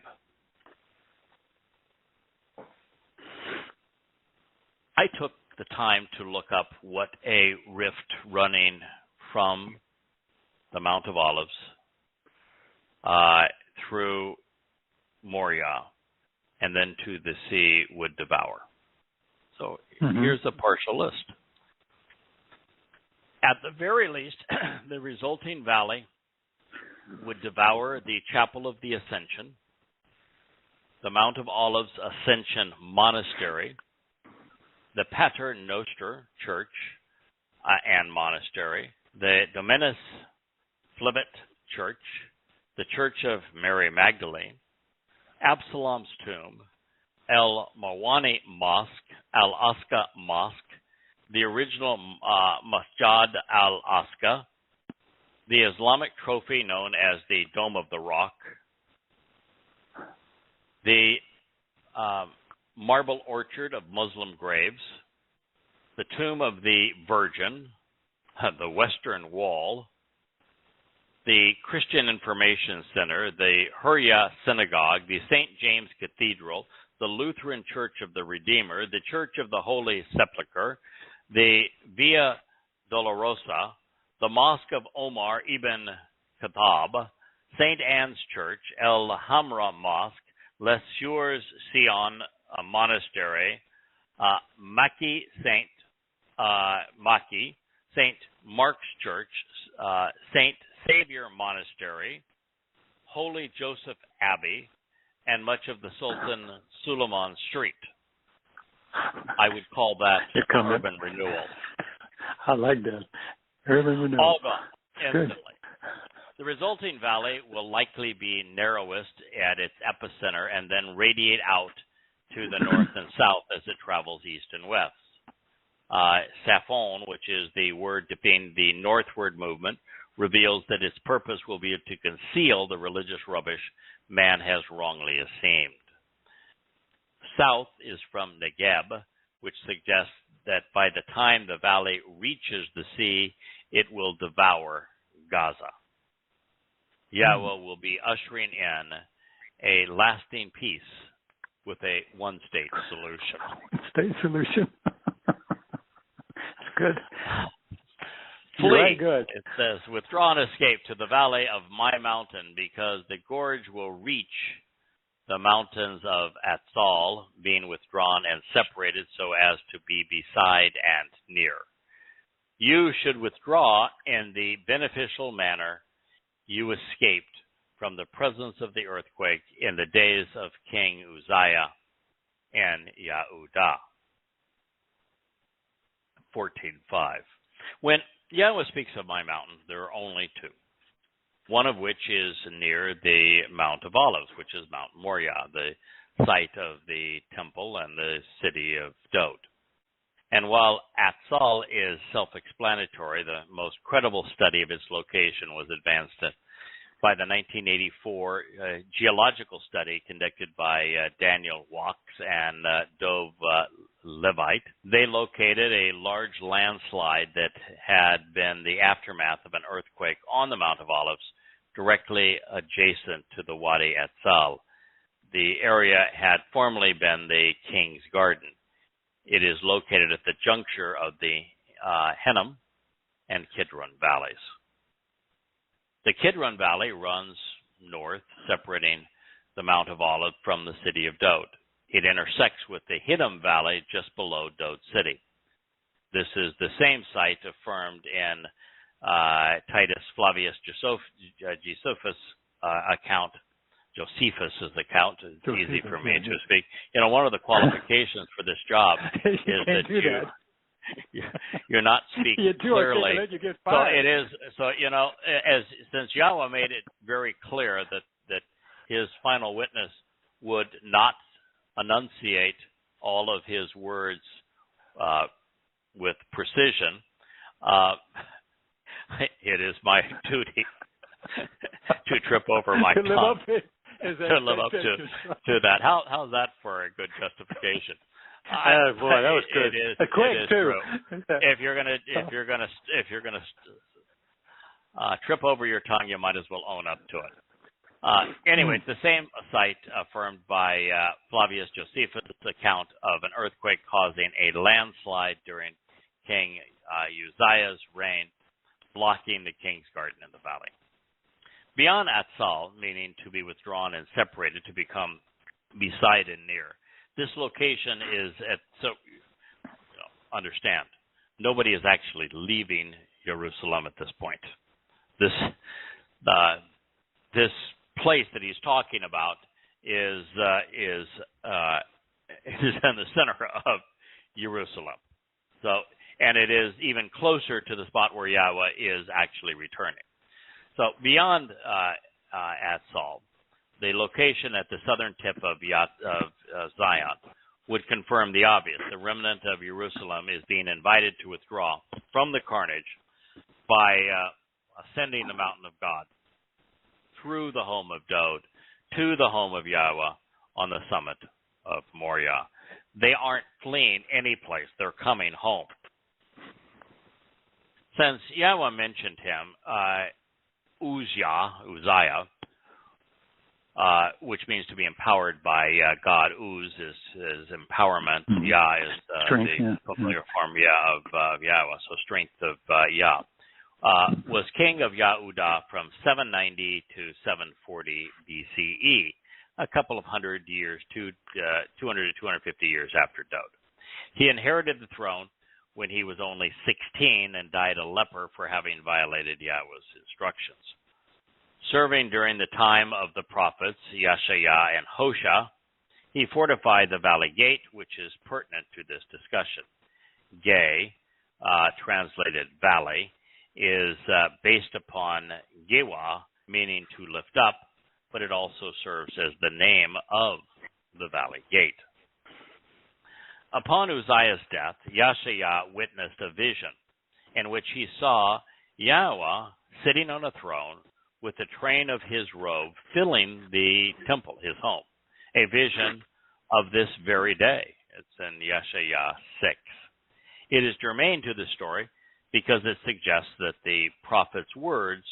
Speaker 1: I took the time to look up what a rift running from the Mount of Olives through Moriah and then to the sea would devour. So here's a partial list. At the very least, the resulting valley would devour the Chapel of the Ascension, the Mount of Olives Ascension Monastery, the Pater Noster Church and Monastery, the Dominus Flibet Church, the Church of Mary Magdalene, Absalom's tomb, El Mawani Mosque, Al-Aqsa Mosque, the original Masjid Al-Aqsa, the Islamic trophy known as the Dome of the Rock, the marble orchard of Muslim graves, the tomb of the Virgin, the Western Wall, the Christian Information Center, the Hurya Synagogue, the St. James Cathedral, the Lutheran Church of the Redeemer, the Church of the Holy Sepulchre, the Via Dolorosa, the Mosque of Omar ibn Khattab, St. Anne's Church, El Hamra Mosque, Les Sures Sion Monastery, Maki St. Mark's Church, St. Xavier Monastery, Holy Joseph Abbey, and much of the Sultan Suleiman Street. I would call that urban renewal.
Speaker 2: I like that. Urban renewal.
Speaker 1: All gone instantly. The resulting valley will likely be narrowest at its epicenter and then radiate out to the north and south as it travels east and west. Saphon, which is the word depicting the northward movement, reveals that its purpose will be to conceal the religious rubbish man has wrongly assumed. South is from Negeb, which suggests that by the time the valley reaches the sea, it will devour Gaza. Yahweh will be ushering in a lasting peace with a one-state solution.
Speaker 2: One-state solution. That's good.
Speaker 1: Flee,
Speaker 2: right, good.
Speaker 1: It says, withdraw and escape to the valley of my mountain, because the gorge will reach the mountains of Atzal, being withdrawn and separated so as to be beside and near. You should withdraw in the beneficial manner you escaped from the presence of the earthquake in the days of King Uzziah and Yehudah. 14:5. When Yahweh speaks of my mountain, there are only two, one of which is near the Mount of Olives, which is Mount Moriah, the site of the temple and the city of Dod. And while Atzal is self-explanatory, the most credible study of its location was advanced by the 1984 geological study conducted by Daniel Wachs and Dov Levite. They located a large landslide that had been the aftermath of an earthquake on the Mount of Olives, directly adjacent to the Wadi Atzal. The area had formerly been the King's Garden. It is located at the juncture of the Hinnom and Kidron valleys. The Kidron Valley runs north, separating the Mount of Olives from the city of Dod. It intersects with the Hinnom Valley just below Dod City. This is the same site affirmed in Titus Flavius Josephus' account. Josephus' account. It's easy for me to speak. You know, one of the qualifications for this job is that you're not speaking clearly.
Speaker 2: You get
Speaker 1: so it is. So you know, since Yahweh made it very clear that his final witness would not enunciate all of his words with precision, it is my duty to trip over my tongue. To live up to that. How's that for a good justification?
Speaker 2: Boy, that was good.
Speaker 1: It is
Speaker 2: quick too.
Speaker 1: If you're gonna trip over your tongue, you might as well own up to it. Anyway, the same site affirmed by Flavius Josephus' account of an earthquake causing a landslide during King Uzziah's reign, blocking the King's Garden in the valley. Beyond Atzal, meaning to be withdrawn and separated to become beside and near, this location is at, so understand, nobody is actually leaving Jerusalem at this point. This place that he's talking about is in the center of Jerusalem. So, and it is even closer to the spot where Yahweh is actually returning. So beyond Atzal, the location at the southern tip of Zion would confirm the obvious. The remnant of Jerusalem is being invited to withdraw from the carnage by ascending the mountain of God through the home of Dod to the home of Yahweh on the summit of Moriah. They aren't fleeing any place. They're coming home. Since Yahweh mentioned him, Uzziah, which means to be empowered by God. Uz is empowerment.
Speaker 2: Mm-hmm.
Speaker 1: Yah is
Speaker 2: strength,
Speaker 1: the familiar form of Yahweh, so strength of Yah. Was king of Yehudah from 790 to 740 BCE, a couple of 200 to 250 years after Dod. He inherited the throne when he was only 16 and died a leper for having violated Yahweh's instructions. Serving during the time of the prophets Yeshaya and Hosea, he fortified the valley gate, which is pertinent to this discussion. Gay, translated valley, is based upon Gewah, meaning to lift up, but it also serves as the name of the valley gate. Upon Uzziah's death, Yahshua witnessed a vision in which he saw Yahweh sitting on a throne with the train of his robe filling the temple, his home, a vision of this very day. It's in Yahshua 6. It is germane to the story because it suggests that the prophet's words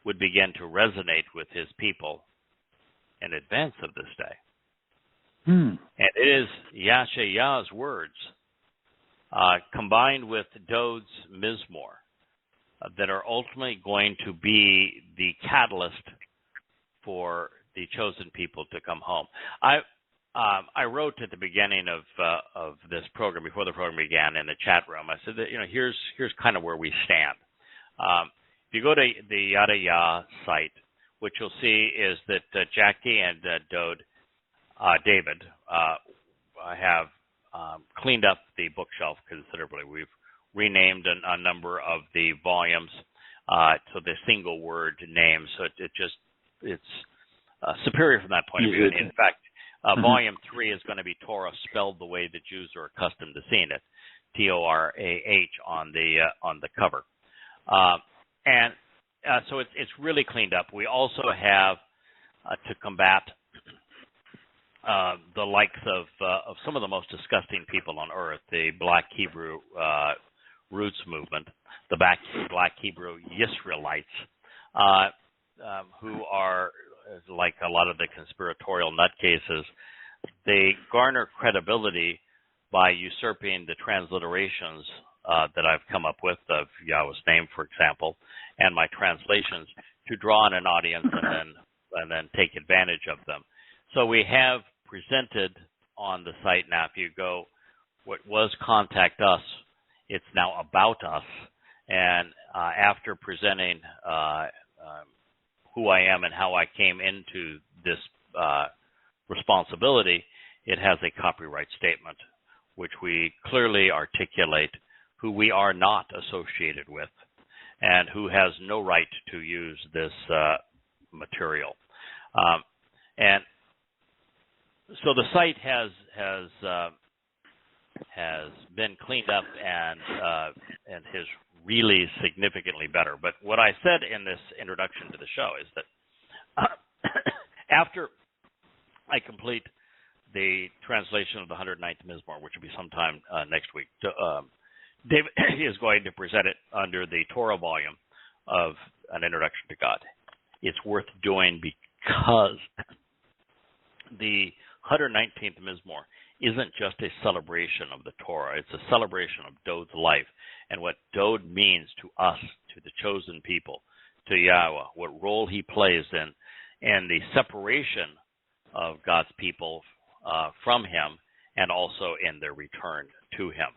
Speaker 1: would begin to resonate with his people in advance of this day. And it is Yahshua's words combined with Dod's Mizmor that are ultimately going to be the catalyst for the chosen people to come home. I wrote at the beginning of this program, before the program began, in the chat room. I said that here's kind of where we stand. If you go to the Yada Yahowah site, what you'll see is that Jackie and David have cleaned up the bookshelf considerably. We've renamed a number of the volumes to the single word names, so it's superior from that point of view. And in fact, volume 3 is going to be Torah spelled the way the Jews are accustomed to seeing it, Torah on the cover, so it's really cleaned up. We also have to combat the likes of some of the most disgusting people on earth, the Black Hebrew Roots movement, the Black Hebrew Israelites, who are, like a lot of the conspiratorial nutcases, they garner credibility by usurping the transliterations that I've come up with of Yahweh's name, for example, and my translations to draw in an audience and then take advantage of them. So we have presented on the site now, if you go, what was Contact Us, it's now About Us. And after presenting who I am and how I came into this responsibility, it has a copyright statement, which we clearly articulate who we are not associated with and who has no right to use this material. And so the site has been cleaned up and is really significantly better. But what I said in this introduction to the show is that after I complete the translation of the 109th Mizmor, which will be sometime next week, David is going to present it under the Torah volume of An Introduction to God. It's worth doing because the 119th Mizmor isn't just a celebration of the Torah. It's a celebration of Dod's life and what Dod means to us, to the chosen people, to Yahweh, what role he plays in the separation of God's people from him and also in their return to him.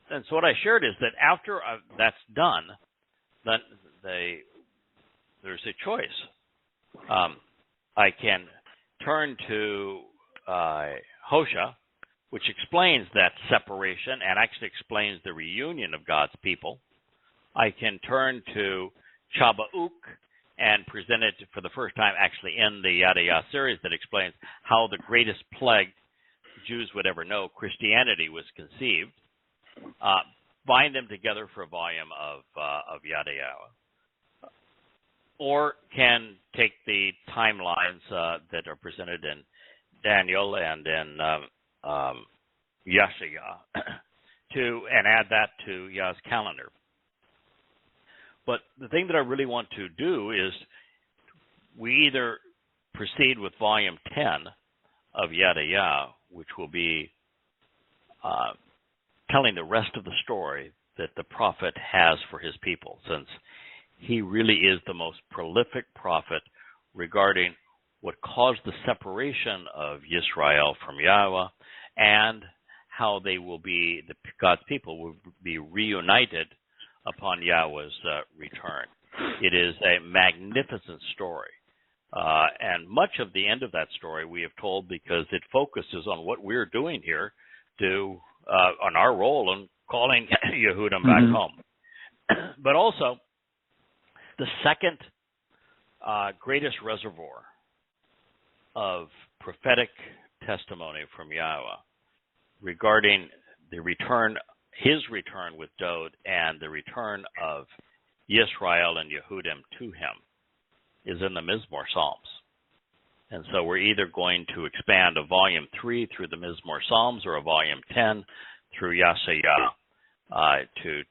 Speaker 1: And so what I shared is that after that's done, then there's a choice. I can turn to Hosea, which explains that separation and actually explains the reunion of God's people. I can turn to Shabbat and present it for the first time actually in the Yada Yahowah series that explains how the greatest plague Jews would ever know, Christianity, was conceived. Bind them together for a volume of Yada Yahowah. Or can take the timelines that are presented in Daniel and in Yahshua and add that to Yah's calendar. But the thing that I really want to do is we either proceed with volume 10 of Yada Yahowah, which will be telling the rest of the story that the prophet has for his people, since he really is the most prolific prophet regarding what caused the separation of Yisrael from Yahweh and how they will be, God's people will be reunited upon Yahweh's return. It is a magnificent story. And much of the end of that story we have told because it focuses on what we're doing here on our role in calling Yehudim back home. But also, the second greatest reservoir of prophetic testimony from Yahweh regarding the return, his return with Dod, and the return of Yisrael and Yehudim to him is in the Mizmor Psalms. And so we're either going to expand a volume 3 through the Mizmor Psalms or a volume 10 through Yada Yahowah to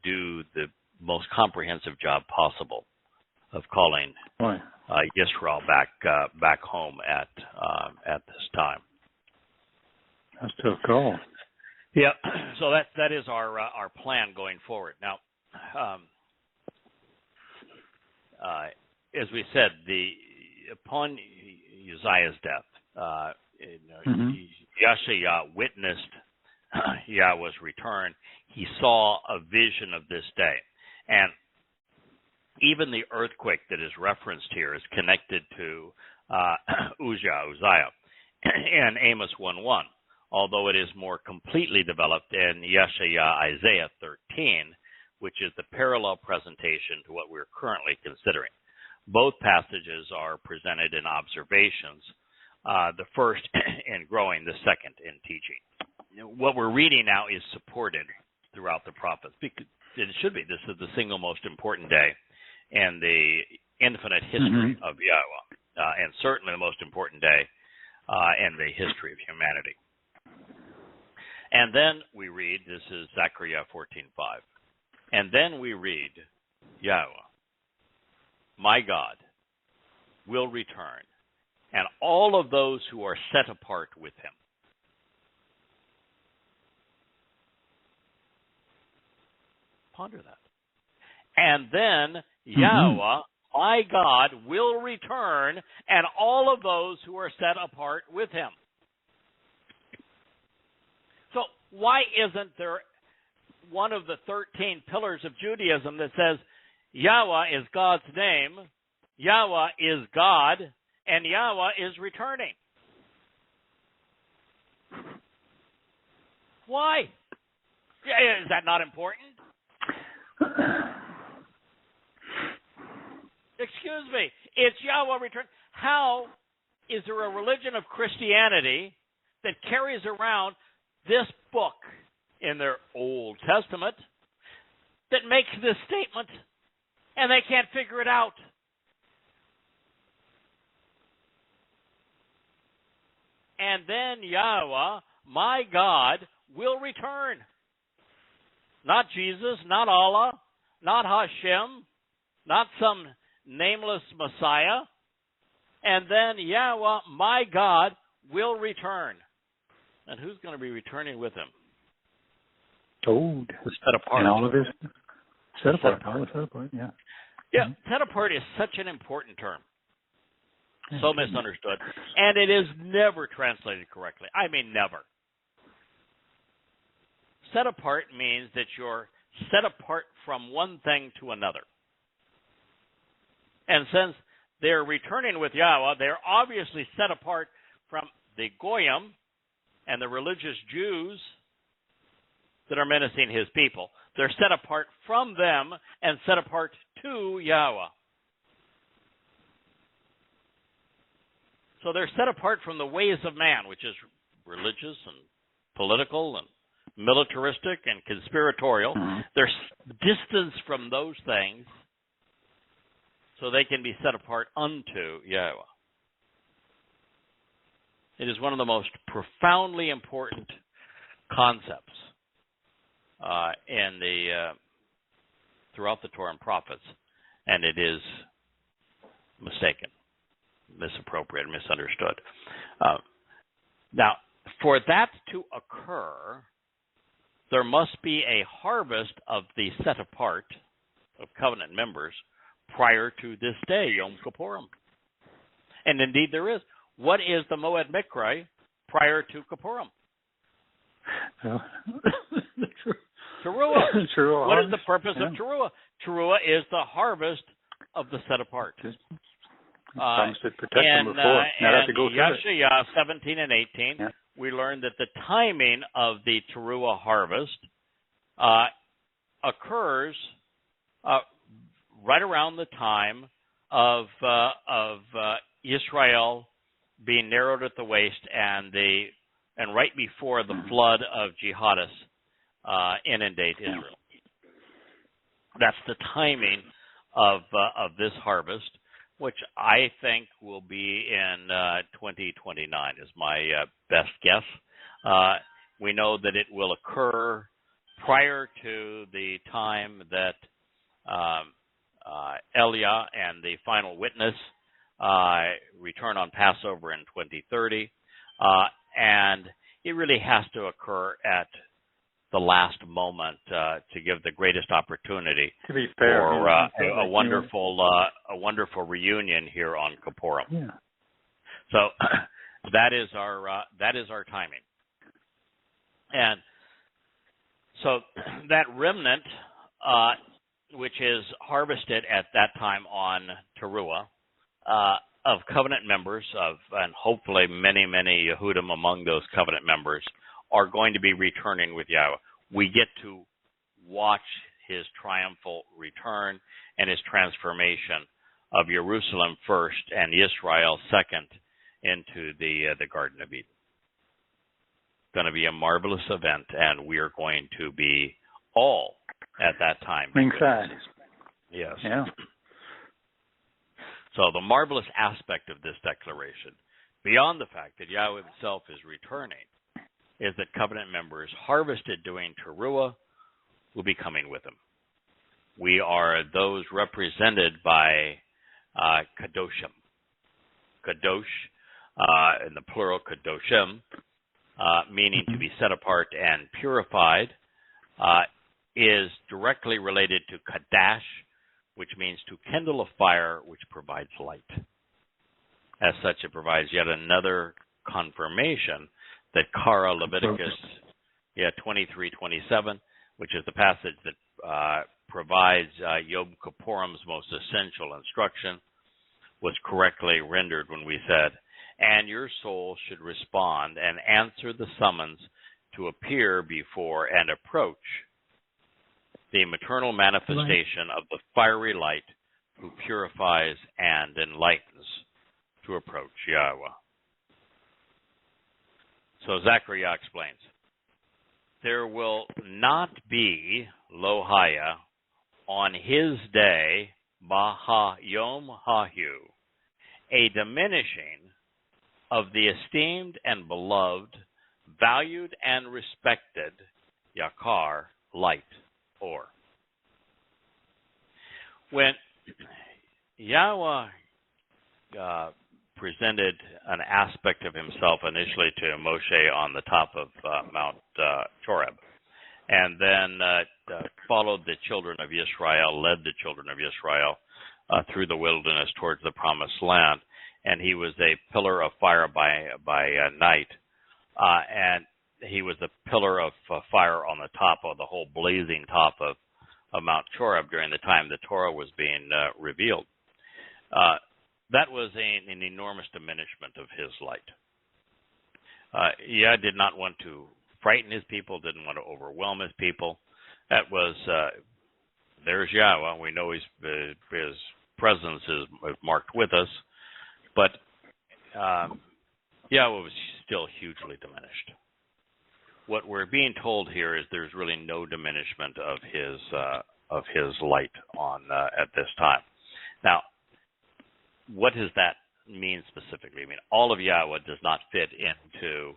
Speaker 1: do the most comprehensive job possible of calling Yisrael back home at this time.
Speaker 2: That's a tough call.
Speaker 1: Yeah, so that is our plan going forward. Now, as we said, upon Uzziah's death, Yahweh witnessed Yahweh's return. He saw a vision of this day, and even the earthquake that is referenced here is connected to Uzziah, and Amos 1:1. Although it is more completely developed in Isaiah 13, which is the parallel presentation to what we're currently considering. Both passages are presented in observations, the first in growing, the second in teaching. What we're reading now is supported throughout the prophets, because it should be. This is the single most important day in the infinite history of Yahweh, and certainly the most important day in the history of humanity. And then we read, this is Zechariah 14:5, and then we read, Yahweh, my God, will return, and all of those who are set apart with him. Ponder that. And then Yahweh, my God, will return, and all of those who are set apart with him. So why isn't there one of the 13 pillars of Judaism that says Yahweh is God's name, Yahweh is God, and Yahweh is returning? Why? Is that not important? Excuse me. It's Yahweh return. How is there a religion of Christianity that carries around this book in their Old Testament that makes this statement and they can't figure it out? And then Yahweh, my God, will return. Not Jesus, not Allah, not Hashem, not some nameless Messiah. And then Yahweh, my God, will return. And who's going to be returning with him?
Speaker 2: Told.
Speaker 1: Set apart.
Speaker 2: And all of his set apart. All set apart, yeah.
Speaker 1: Yeah, set apart is such an important term. So misunderstood. And it is never translated correctly. I mean, never. Set apart means that you're set apart from one thing to another. And since they're returning with Yahweh, they're obviously set apart from the Goyim and the religious Jews that are menacing his people. They're set apart from them and set apart to Yahweh. So they're set apart from the ways of man, which is religious and political and militaristic and conspiratorial. They're distanced from those things so they can be set apart unto Yahweh. It is one of the most profoundly important concepts in the throughout the Torah and prophets, and it is mistaken, misappropriated, misunderstood. Now, for that to occur, there must be a harvest of the set apart of covenant members prior to this day, Yom Kippurim. And indeed there is. What is the Moed Mikra prior to Kippurim? Teruah. What is the purpose of Teruah? Teruah is the harvest of the set apart.
Speaker 2: Promised to protect them before. Now have to go through
Speaker 1: Yahshua 17 and 18, we learned that the timing of the Teruah harvest occurs right around the time of Israel being narrowed at the waist, and right before the flood of jihadists inundate Israel. That's the timing of this harvest, which I think will be in 2029 is my best guess. We know that it will occur prior to the time that Elia and the final witness return on Passover in 2030, and it really has to occur at the last moment to give the greatest opportunity
Speaker 2: to be fair,
Speaker 1: for a wonderful reunion here on Kippurim.
Speaker 2: Yeah.
Speaker 1: So that is our timing, and so that remnant, which is harvested at that time on Towrah, of covenant members and hopefully many Yehudim among those covenant members are going to be returning with Yahweh. We get to watch his triumphal return and his transformation of Jerusalem first and Israel second into the Garden of Eden. Going to be a marvelous event, and we are going to be all at that time.
Speaker 2: Ringside.
Speaker 1: Yes.
Speaker 2: Yeah.
Speaker 1: So the marvelous aspect of this declaration, beyond the fact that Yahweh himself is returning, is that covenant members harvested during Towrah will be coming with him. We are those represented by Kadoshim. Kadosh, in the plural Kadoshim, meaning to be set apart and purified, is directly related to Kadash, which means to kindle a fire which provides light. As such, it provides yet another confirmation that Kara Leviticus 23:27, which is the passage that provides Yom Kippurim's most essential instruction, was correctly rendered when we said, "And your soul should respond and answer the summons to appear before and approach the maternal manifestation of the fiery light who purifies and enlightens to approach Yahweh." So Zechariah explains, there will not be Lohaya on his day, Baha Yom Hahu, a diminishing of the esteemed and beloved, valued and respected Yakar light. Or when Yahweh presented an aspect of himself initially to Moshe on the top of Mount Choreb, and then followed the children of Israel, led the children of Israel through the wilderness towards the promised land, and he was a pillar of fire by night, and he was a pillar of fire on the top of the whole blazing top of Mount Choreb during the time the Torah was being revealed. That was an enormous diminishment of his light. Yah did not want to frighten his people, didn't want to overwhelm his people. That was, there's Yahweh. We know his presence is marked with us, but Yahweh was still hugely diminished. What we're being told here is there's really no diminishment of his light on at this time. Now, what does that mean specifically? I mean, all of Yahweh does not fit into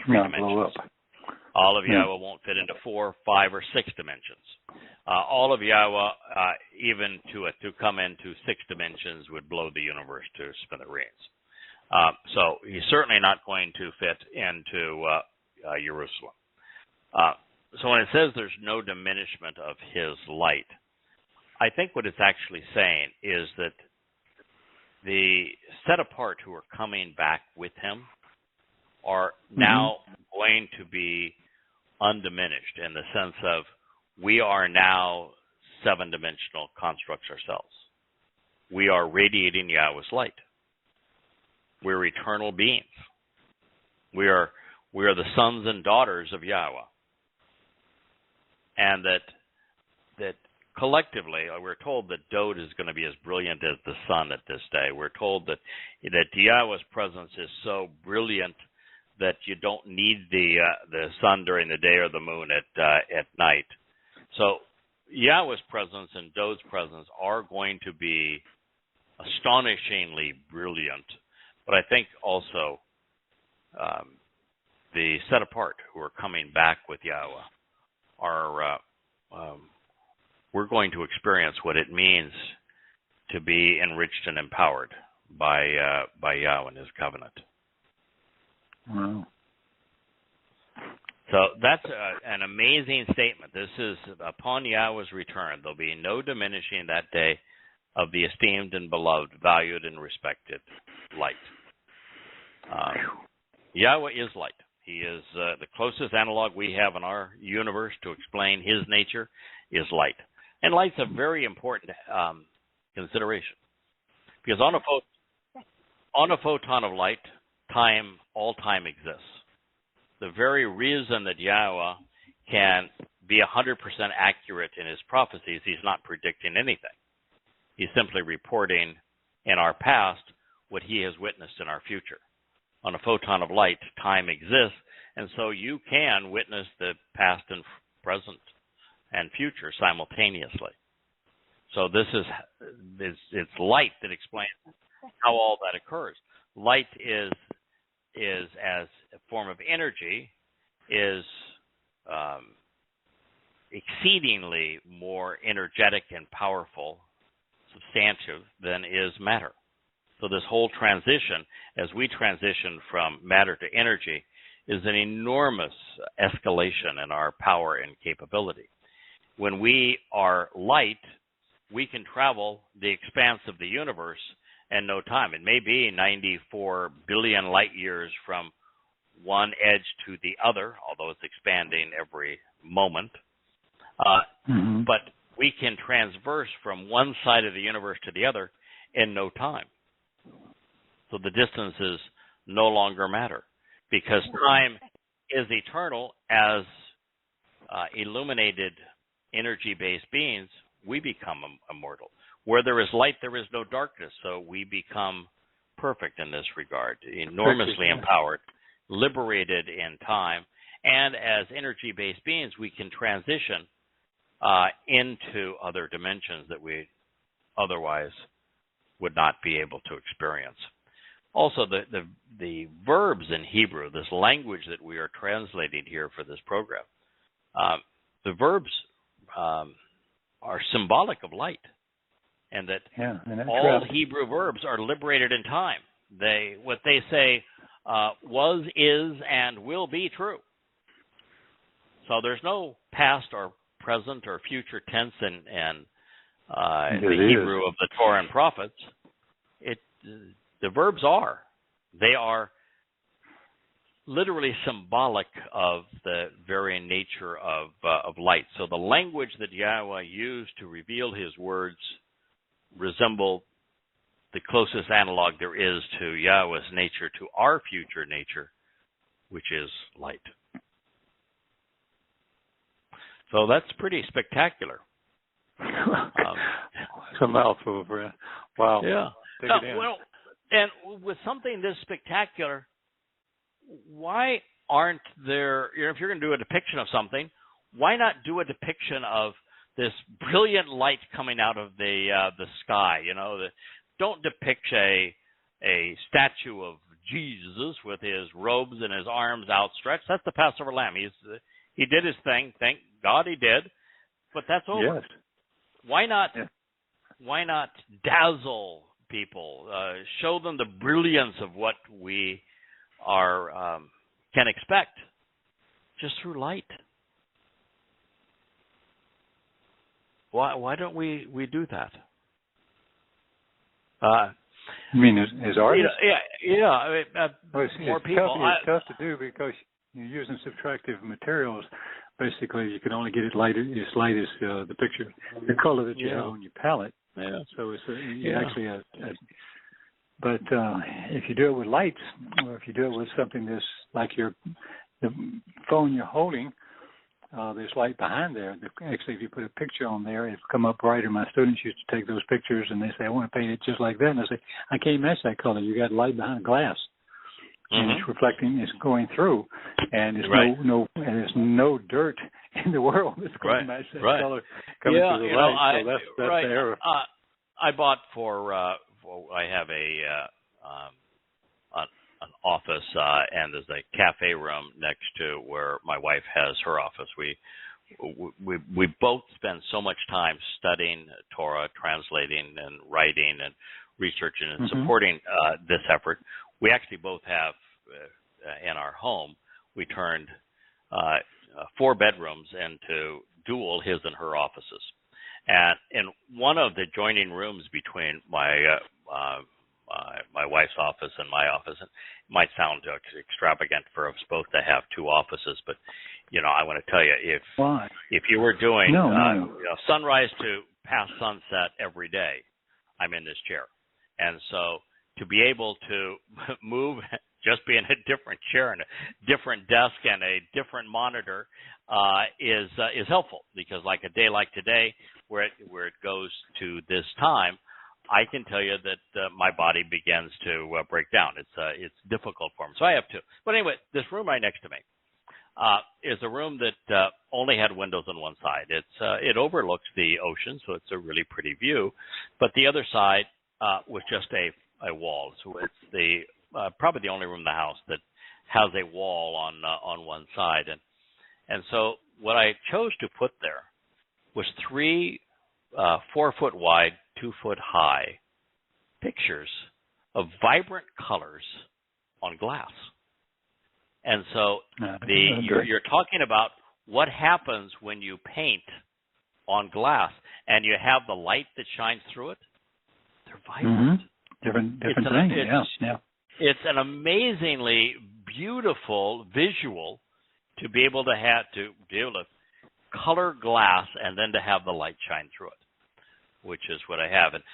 Speaker 1: three dimensions. All of Yahweh won't fit into 4, 5, or 6 dimensions. All of Yahweh, even to come into 6 dimensions, would blow the universe to smithereens. So he's certainly not going to fit into Jerusalem. So when it says there's no diminishment of his light, I think what it's actually saying is that the set apart who are coming back with him are now going to be undiminished in the sense of we are now 7-dimensional constructs ourselves. We are radiating Yahweh's light. We're eternal beings. We are the sons and daughters of Yahweh. And that collectively, we're told that Dode is going to be as brilliant as the sun at this day. We're told that Yahweh's presence is so brilliant that you don't need the sun during the day or the moon at night. So Yahweh's presence and Dode's presence are going to be astonishingly brilliant, but I think also the set apart who are coming back with Yahweh are we're going to experience what it means to be enriched and empowered by Yahweh and His covenant.
Speaker 2: Wow.
Speaker 1: So that's an amazing statement. This is upon Yahweh's return. There'll be no diminishing that day of the esteemed and beloved, valued and respected light. Yahweh is light. He is the closest analog we have in our universe to explain His nature is light. And light's a very important consideration. Because on a photon of light, all time exists. The very reason that Yahweh can be 100% accurate in His prophecies, He's not predicting anything. He's simply reporting in our past what He has witnessed in our future. On a photon of light, time exists, and so you can witness the past and present and future simultaneously. So this is it's light that explains how all that occurs. Light is as a form of energy is exceedingly more energetic and powerful, substantive than is matter. So this whole transition, as we transition from matter to energy, is an enormous escalation in our power and capability. When we are light, we can travel the expanse of the universe in no time. It may be 94 billion light years from one edge to the other, although it's expanding every moment. But we can transverse from one side of the universe to the other in no time. So the distances no longer matter, because time is eternal. As illuminated energy-based beings, we become immortal. Where there is light, there is no darkness, so we become perfect in this regard, enormously empowered, liberated in time, and as energy-based beings, we can transition into other dimensions that we otherwise would not be able to experience. Also, the verbs in Hebrew, this language that we are translating here for this program, the verbs are symbolic of light, and that all Hebrew verbs are liberated in time. What they say was, is, and will be true. So there's no past or present or future tense in the Hebrew of the Torah and prophets. The verbs they are literally symbolic of the very nature of light. So the language that Yahweh used to reveal His words resemble the closest analog there is to Yahweh's nature, to our future nature, which is light. So that's pretty spectacular.
Speaker 2: It's a mouthful, Brad. Wow.
Speaker 1: Yeah.
Speaker 2: Take it in.
Speaker 1: Well, and with something this spectacular, why aren't there, if you're going to do a depiction of something, why not do a depiction of this brilliant light coming out of the sky? Don't depict a statue of Jesus with His robes and His arms outstretched. That's the Passover lamb. He did His thing. Thank God He did. But that's over.
Speaker 2: Yes.
Speaker 1: Why not? Yeah. Why not dazzle people? Show them the brilliance of what we can expect just through light. Why don't we do that?
Speaker 2: You mean as artists?
Speaker 1: More people.
Speaker 2: It's tough to do because you're using subtractive materials. Basically, you can only get it light as the picture, the color that you have on your palette.
Speaker 1: Yeah.
Speaker 2: So it's actually but if you do it with lights, or if you do it with something that's like the phone you're holding, there's light behind there. Actually, if you put a picture on there, it'll come up brighter. My students used to take those pictures, and they say, I want to paint it just like that. And I say, I can't match that color. You got light behind glass. And it's reflecting, it's going through, and there's there's no dirt in the world that's going to match that color coming through the light. So that's the error.
Speaker 1: I bought I have an office, and there's a cafe room next to where my wife has her office. We both spend so much time studying Torah, translating and writing and researching and supporting this effort. We actually both have, in our home, we turned 4 bedrooms into dual, his and her offices. And in one of the joining rooms between my wife's office and my office, it might sound extravagant for us both to have 2 offices, but I want to tell you, if you were doing sunrise to past sunset every day, I'm in this chair. And so to be able to move, just be in a different chair and a different desk and a different monitor is helpful, because like a day like today, where it goes to this time, I can tell you that my body begins to break down. It's difficult for me. So I have 2. But anyway, this room right next to me is a room that only had windows on one side. It overlooks the ocean, so it's a really pretty view. But the other side was just a wall. So it's probably the only room in the house that has a wall on one side. And so what I chose to put there was 3 4-foot wide, 2-foot high pictures of vibrant colors on glass. And so you're talking about what happens when you paint on glass and you have the light that shines through it. They're vibrant.
Speaker 2: Different thing. Yeah.
Speaker 1: It's an amazingly beautiful visual to be able to color glass and then to have the light shine through it, which is what I have. And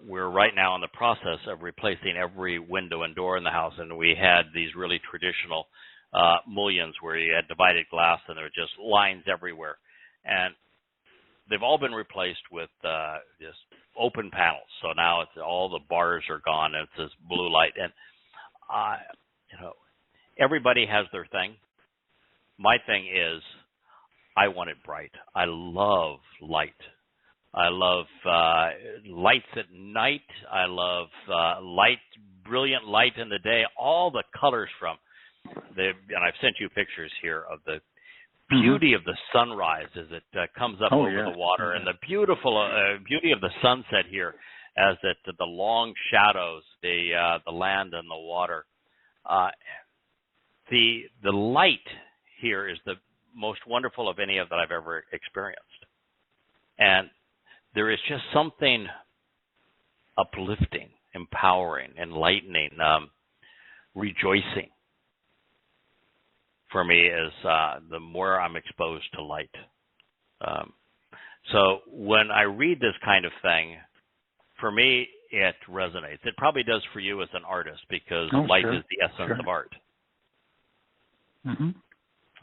Speaker 1: we're right now in the process of replacing every window and door in the house, and we had these really traditional mullions where you had divided glass and there were just lines everywhere. And they've all been replaced with just open panels. So now all the bars are gone and it's this blue light. And everybody has their thing. My thing is, I want it bright. I love light. I love lights at night. I love brilliant light in the day. All the colors and I've sent you pictures here of the beauty of the sunrise as it comes up over the water, and the beauty of the sunset here as the long shadows, the land and the water. The light here is the most wonderful of any that I've ever experienced. And there is just something uplifting, empowering, enlightening, rejoicing for me is the more I'm exposed to light. So when I read this kind of thing, for me, it resonates. It probably does for you as an artist, because light is the essence of art.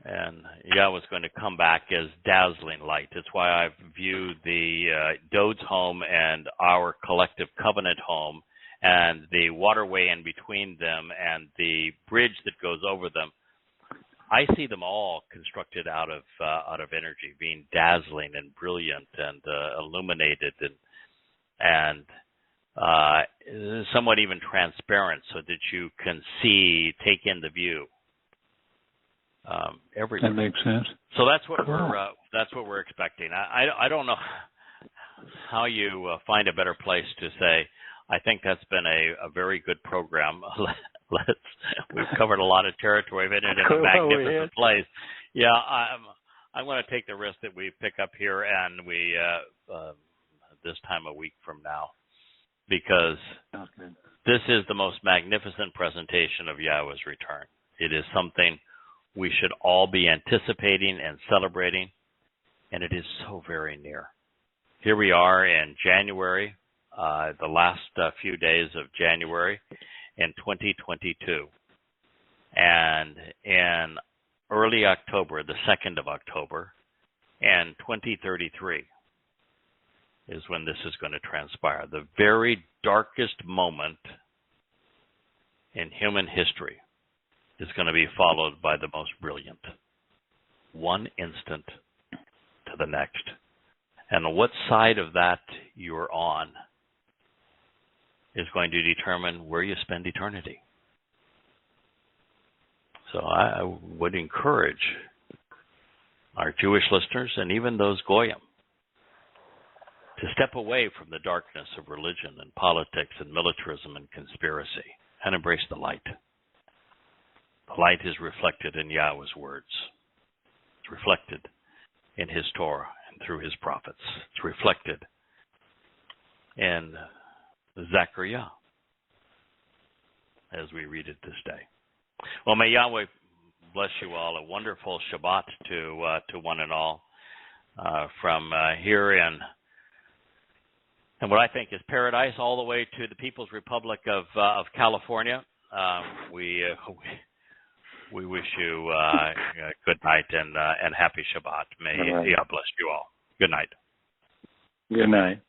Speaker 1: And Yahweh's going to come back as dazzling light. It's why I've viewed the Dode's home and our collective covenant home and the waterway in between them and the bridge that goes over them. I see them all constructed out of energy, being dazzling and brilliant and illuminated and somewhat even transparent, so that you can take in the view. Everywhere.
Speaker 2: That makes sense.
Speaker 1: So that's what we're expecting. I don't know how you find a better place to say. I think that's been a very good program. We've covered a lot of territory. We've ended in a magnificent place. Yeah, I'm going to take the risk that we pick up here and we this time a week from now, because this is the most magnificent presentation of Yahweh's return. It is something we should all be anticipating and celebrating, and it is so very near. Here we are in January, the last few days of January in 2022. And in early October, the 2nd of October, and 2033 is when this is going to transpire. The very darkest moment in human history is going to be followed by the most brilliant. One instant to the next. And what side of that you're on is going to determine where you spend eternity. So I would encourage our Jewish listeners and even those Goyim to step away from the darkness of religion and politics and militarism and conspiracy and embrace the light. The light is reflected in Yahweh's words. It's reflected in his Torah and through his prophets. It's reflected in Zechariah as we read it this day. Well, may Yahweh bless you all. A wonderful Shabbat to one and all from here in what I think is paradise, all the way to the People's Republic of California. We wish you a good night and happy Shabbat. May God bless you all. Good night.
Speaker 2: Good night.